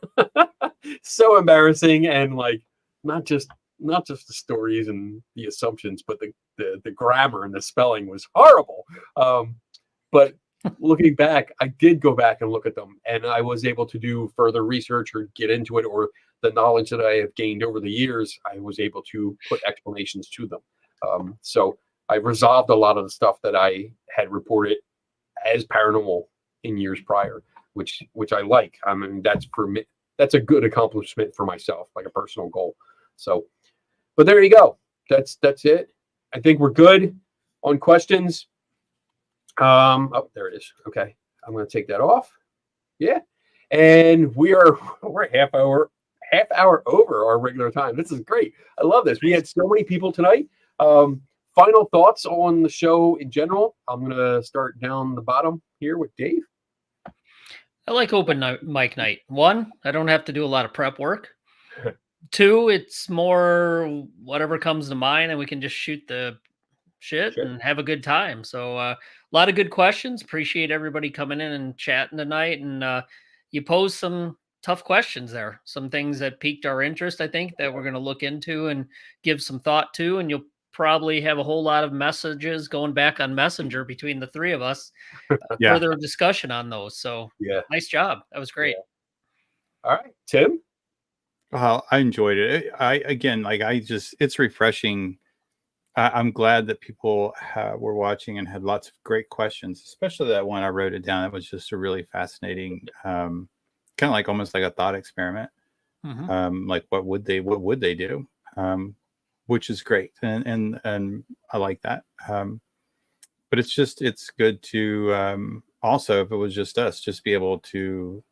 So embarrassing. And like, not just the stories and the assumptions, but the grammar and the spelling was horrible. But looking back, I did go back and look at them, and I was able to do further research or get into it, or the knowledge that I have gained over the years, I was able to put explanations to them. So I resolved a lot of the stuff that I had reported as paranormal in years prior, which I like. I mean, that's for me, that's a good accomplishment for myself, like a personal goal. So, but there you go. That's it. I think we're good on questions. Oh, there it is. Okay. I'm going to take that off. Yeah. And we're half hour over our regular time. This is great. I love this. We had so many people tonight. Final thoughts on the show in general. I'm going to start down the bottom here with Dave. I like open mic night. One, I don't have to do a lot of prep work. Two, it's more whatever comes to mind, and we can just shoot the shit and have a good time. So a lot of good questions. Appreciate everybody coming in and chatting tonight. And you posed some tough questions there. Some things that piqued our interest, I think, that we're going to look into and give some thought to. And you'll probably have a whole lot of messages going back on Messenger between the three of us. Further discussion on those. So yeah, nice job. That was great. Yeah. All right, Tim. Well, I enjoyed it. It's refreshing. I'm glad that people were watching and had lots of great questions, especially that one. I wrote it down. It was just a really fascinating, kind of like almost like a thought experiment. Mm-hmm. Like what would they do? Which is great. And I like that. But it's good to, also, if it was just us, just be able to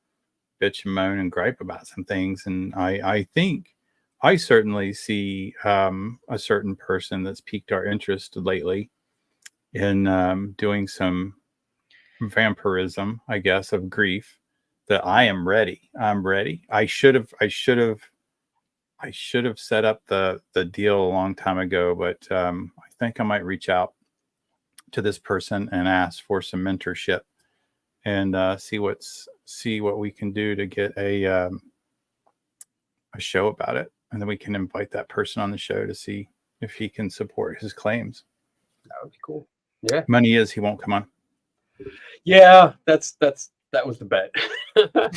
bitch and moan and gripe about some things. And I think I certainly see a certain person that's piqued our interest lately in doing some vampirism, I guess, of grief. That I am ready. I'm ready. I should have set up the deal a long time ago, but I think I might reach out to this person and ask for some mentorship and see what we can do to get a show about it. And then we can invite that person on the show to see if he can support his claims. That would be cool. Yeah. Money is, he won't come on. Yeah, that was the bet. I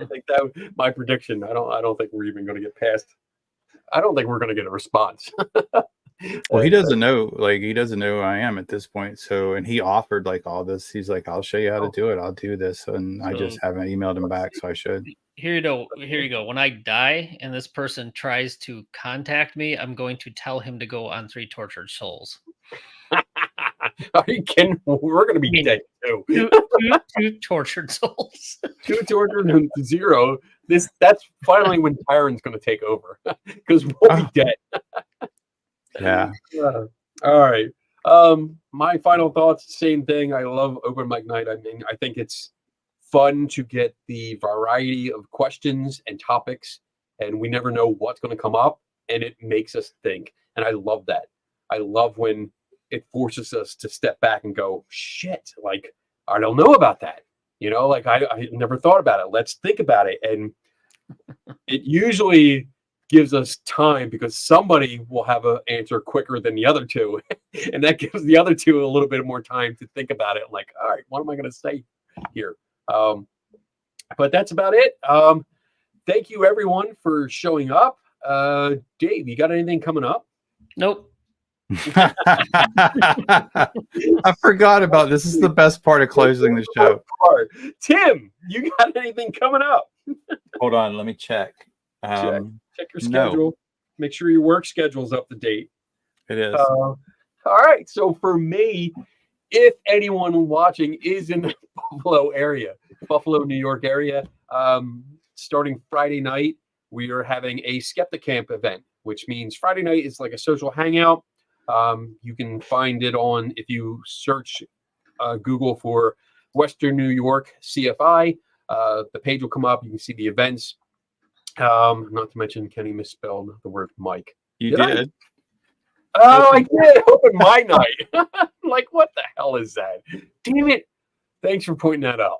think that my prediction. I don't think we're even going to get past. I don't think we're going to get a response. Well, he doesn't know, like, he doesn't know who I am at this point. So, and he offered like all this. He's like, I'll show you how to do it. I'll do this. And I just So haven't emailed him back. So I should. here you go. Here you go. When I die and this person tries to contact me, I'm going to tell him to go on 3 Tortured Souls. Are you kidding? We're going to be dead too. Two tortured souls. 2 tortured and 0. That's finally when Tyron's going to take over because we'll be dead. Yeah. All right. My final thoughts, same thing. I love open mic night. I mean, I think it's fun to get the variety of questions and topics, and we never know what's going to come up, and it makes us think. And I love that. I love when it forces us to step back and go, shit, like, I don't know about that. Like I never thought about it. Let's think about it. And it usually gives us time because somebody will have an answer quicker than the other two. And that gives the other two a little bit more time to think about it. Like, all right, what am I going to say here? But that's about it. Thank you everyone for showing up. Dave, you got anything coming up? Nope. I forgot about this. This is the best part of closing the show. Tim, you got anything coming up? Hold on, let me check. Check your schedule. No. Make sure your work schedule is up to date. It is. All right. So for me, if anyone watching is in the Buffalo, New York area, starting Friday night, we are having a Skeptic Camp event, which means Friday night is like a social hangout. You can find it on, if you search Google for Western New York CFI, the page will come up. You can see the events. Not to mention Kenny misspelled the word Mike. You did? Oh, I did. Open my night. Like, what the hell is that? Damn it. Thanks for pointing that out.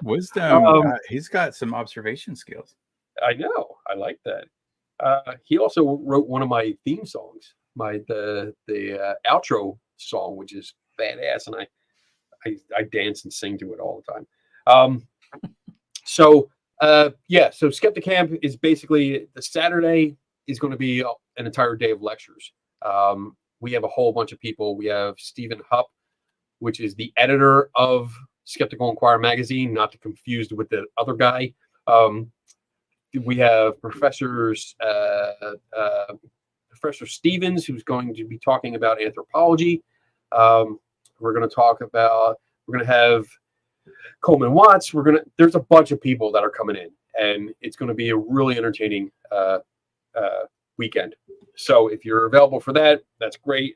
Wisdom. He's got some observation skills. I know. I like that. He also wrote one of my theme songs, the outro song, which is badass, and I dance and sing to it all the time. So Skeptic Camp is basically the Saturday is going to be an entire day of lectures. We have a whole bunch of people. We have Stephen Hupp, which is the editor of Skeptical Inquirer magazine, not to confuse with the other guy. We have Professor Stevens, who's going to be talking about anthropology. We're going to have Coleman Watts. There's a bunch of people that are coming in, and it's going to be a really entertaining weekend. So if you're available for that, that's great.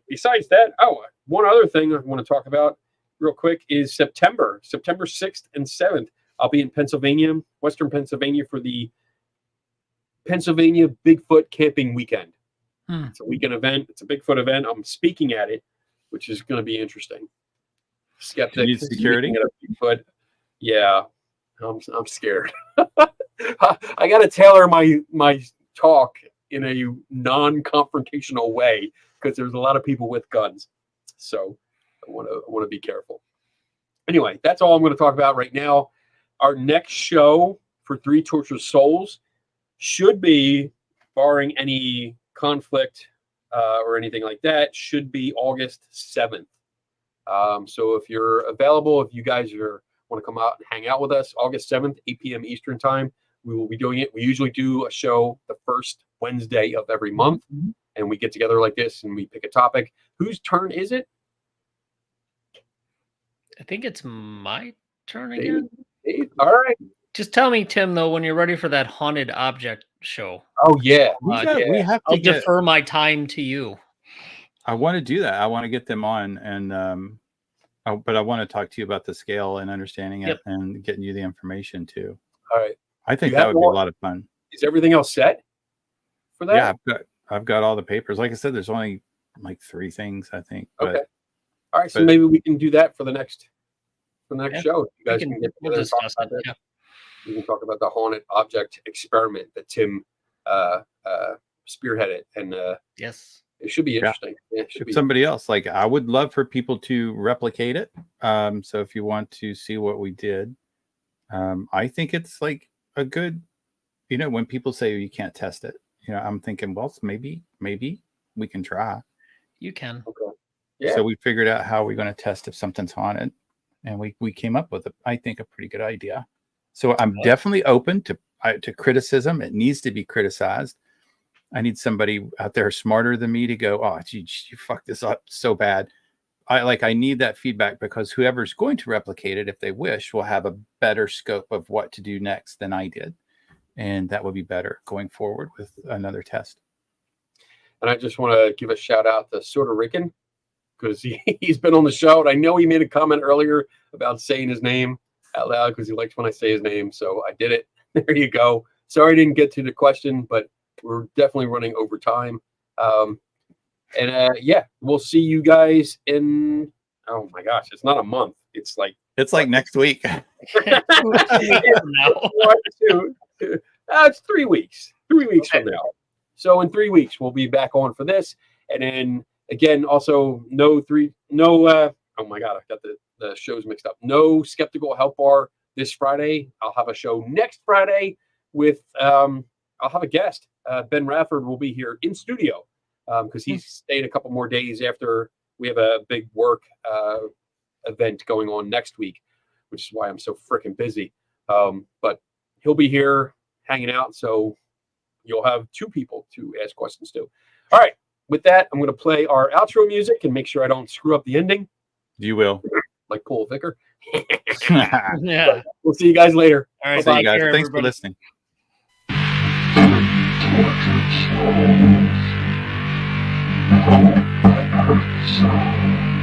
Besides that, one other thing I want to talk about real quick is September 6th and 7th. I'll be in Pennsylvania, Western Pennsylvania, for the Pennsylvania Bigfoot Camping Weekend. It's a weekend event. It's a Bigfoot event. I'm speaking at it, which is going to be interesting. Skeptic. You need security? Bigfoot. Yeah, I'm scared. I got to tailor my talk in a non-confrontational way because there's a lot of people with guns. So I want to be careful. Anyway, that's all I'm going to talk about right now. Our next show for 3 Tortured Souls should be, barring any conflict or anything like that, should be August 7th. So if you're available, if you guys want to come out and hang out with us, August 7th, 8 p.m. Eastern time, we will be doing it. We usually do a show the first Wednesday of every month, and we get together like this and we pick a topic. Whose turn is it? I think it's my turn again. Dave? All right. Just tell me, Tim, though, when you're ready for that haunted object show. Oh, yeah. We have to I'll defer my time to you. I want to do that. I want to get them on, and but I want to talk to you about the scale and understanding it and getting you the information too. All right. I think that would be a lot of fun. Is everything else set for that? Yeah, I've got all the papers. Like I said, there's only like 3 things, I think. Okay. All right. So maybe we can do that for the next show. You guys can get together and talk about that. Yeah. We can talk about the haunted object experiment that Tim spearheaded. And yes. It should be interesting. Yeah, it should If be. somebody else, like, I would love for people to replicate it. So if you want to see what we did, I think it's like a good, when people say you can't test it, I'm thinking, well, maybe we can try. You can. Okay. Yeah. So we figured out how we're going to test if something's haunted, and we came up with I think a pretty good idea. So I'm definitely open to criticism. It needs to be criticized. I need somebody out there smarter than me to go, oh, geez, you fucked this up so bad. I need that feedback, because whoever's going to replicate it, if they wish, will have a better scope of what to do next than I did. And that would be better going forward with another test. And I just want to give a shout out to Sorta Ricken, because he's been on the show. And I know he made a comment earlier about saying his name out loud because he likes when I say his name. So I did it. There you go. Sorry I didn't get to the question, but we're definitely running over time. Yeah, we'll see you guys in, oh my gosh, it's not a month. It's like next week. It's 3 weeks. 3 weeks from now. So in 3 weeks, we'll be back on for this. And then again, also oh my God, I've got the shows mixed up. No Skeptical Help Bar this Friday. I'll have a show next Friday with, I'll have a guest. Ben Rafford will be here in studio because he's staying a couple more days after we have a big work event going on next week, which is why I'm so freaking busy. But he'll be here hanging out, so you'll have two people to ask questions to. All right, with that, I'm going to play our outro music and make sure I don't screw up the ending. You will. Like Paul Vicker. Yeah. We'll see you guys later. All right. See you guys. Care, Thanks everybody. for listening. Tortured souls.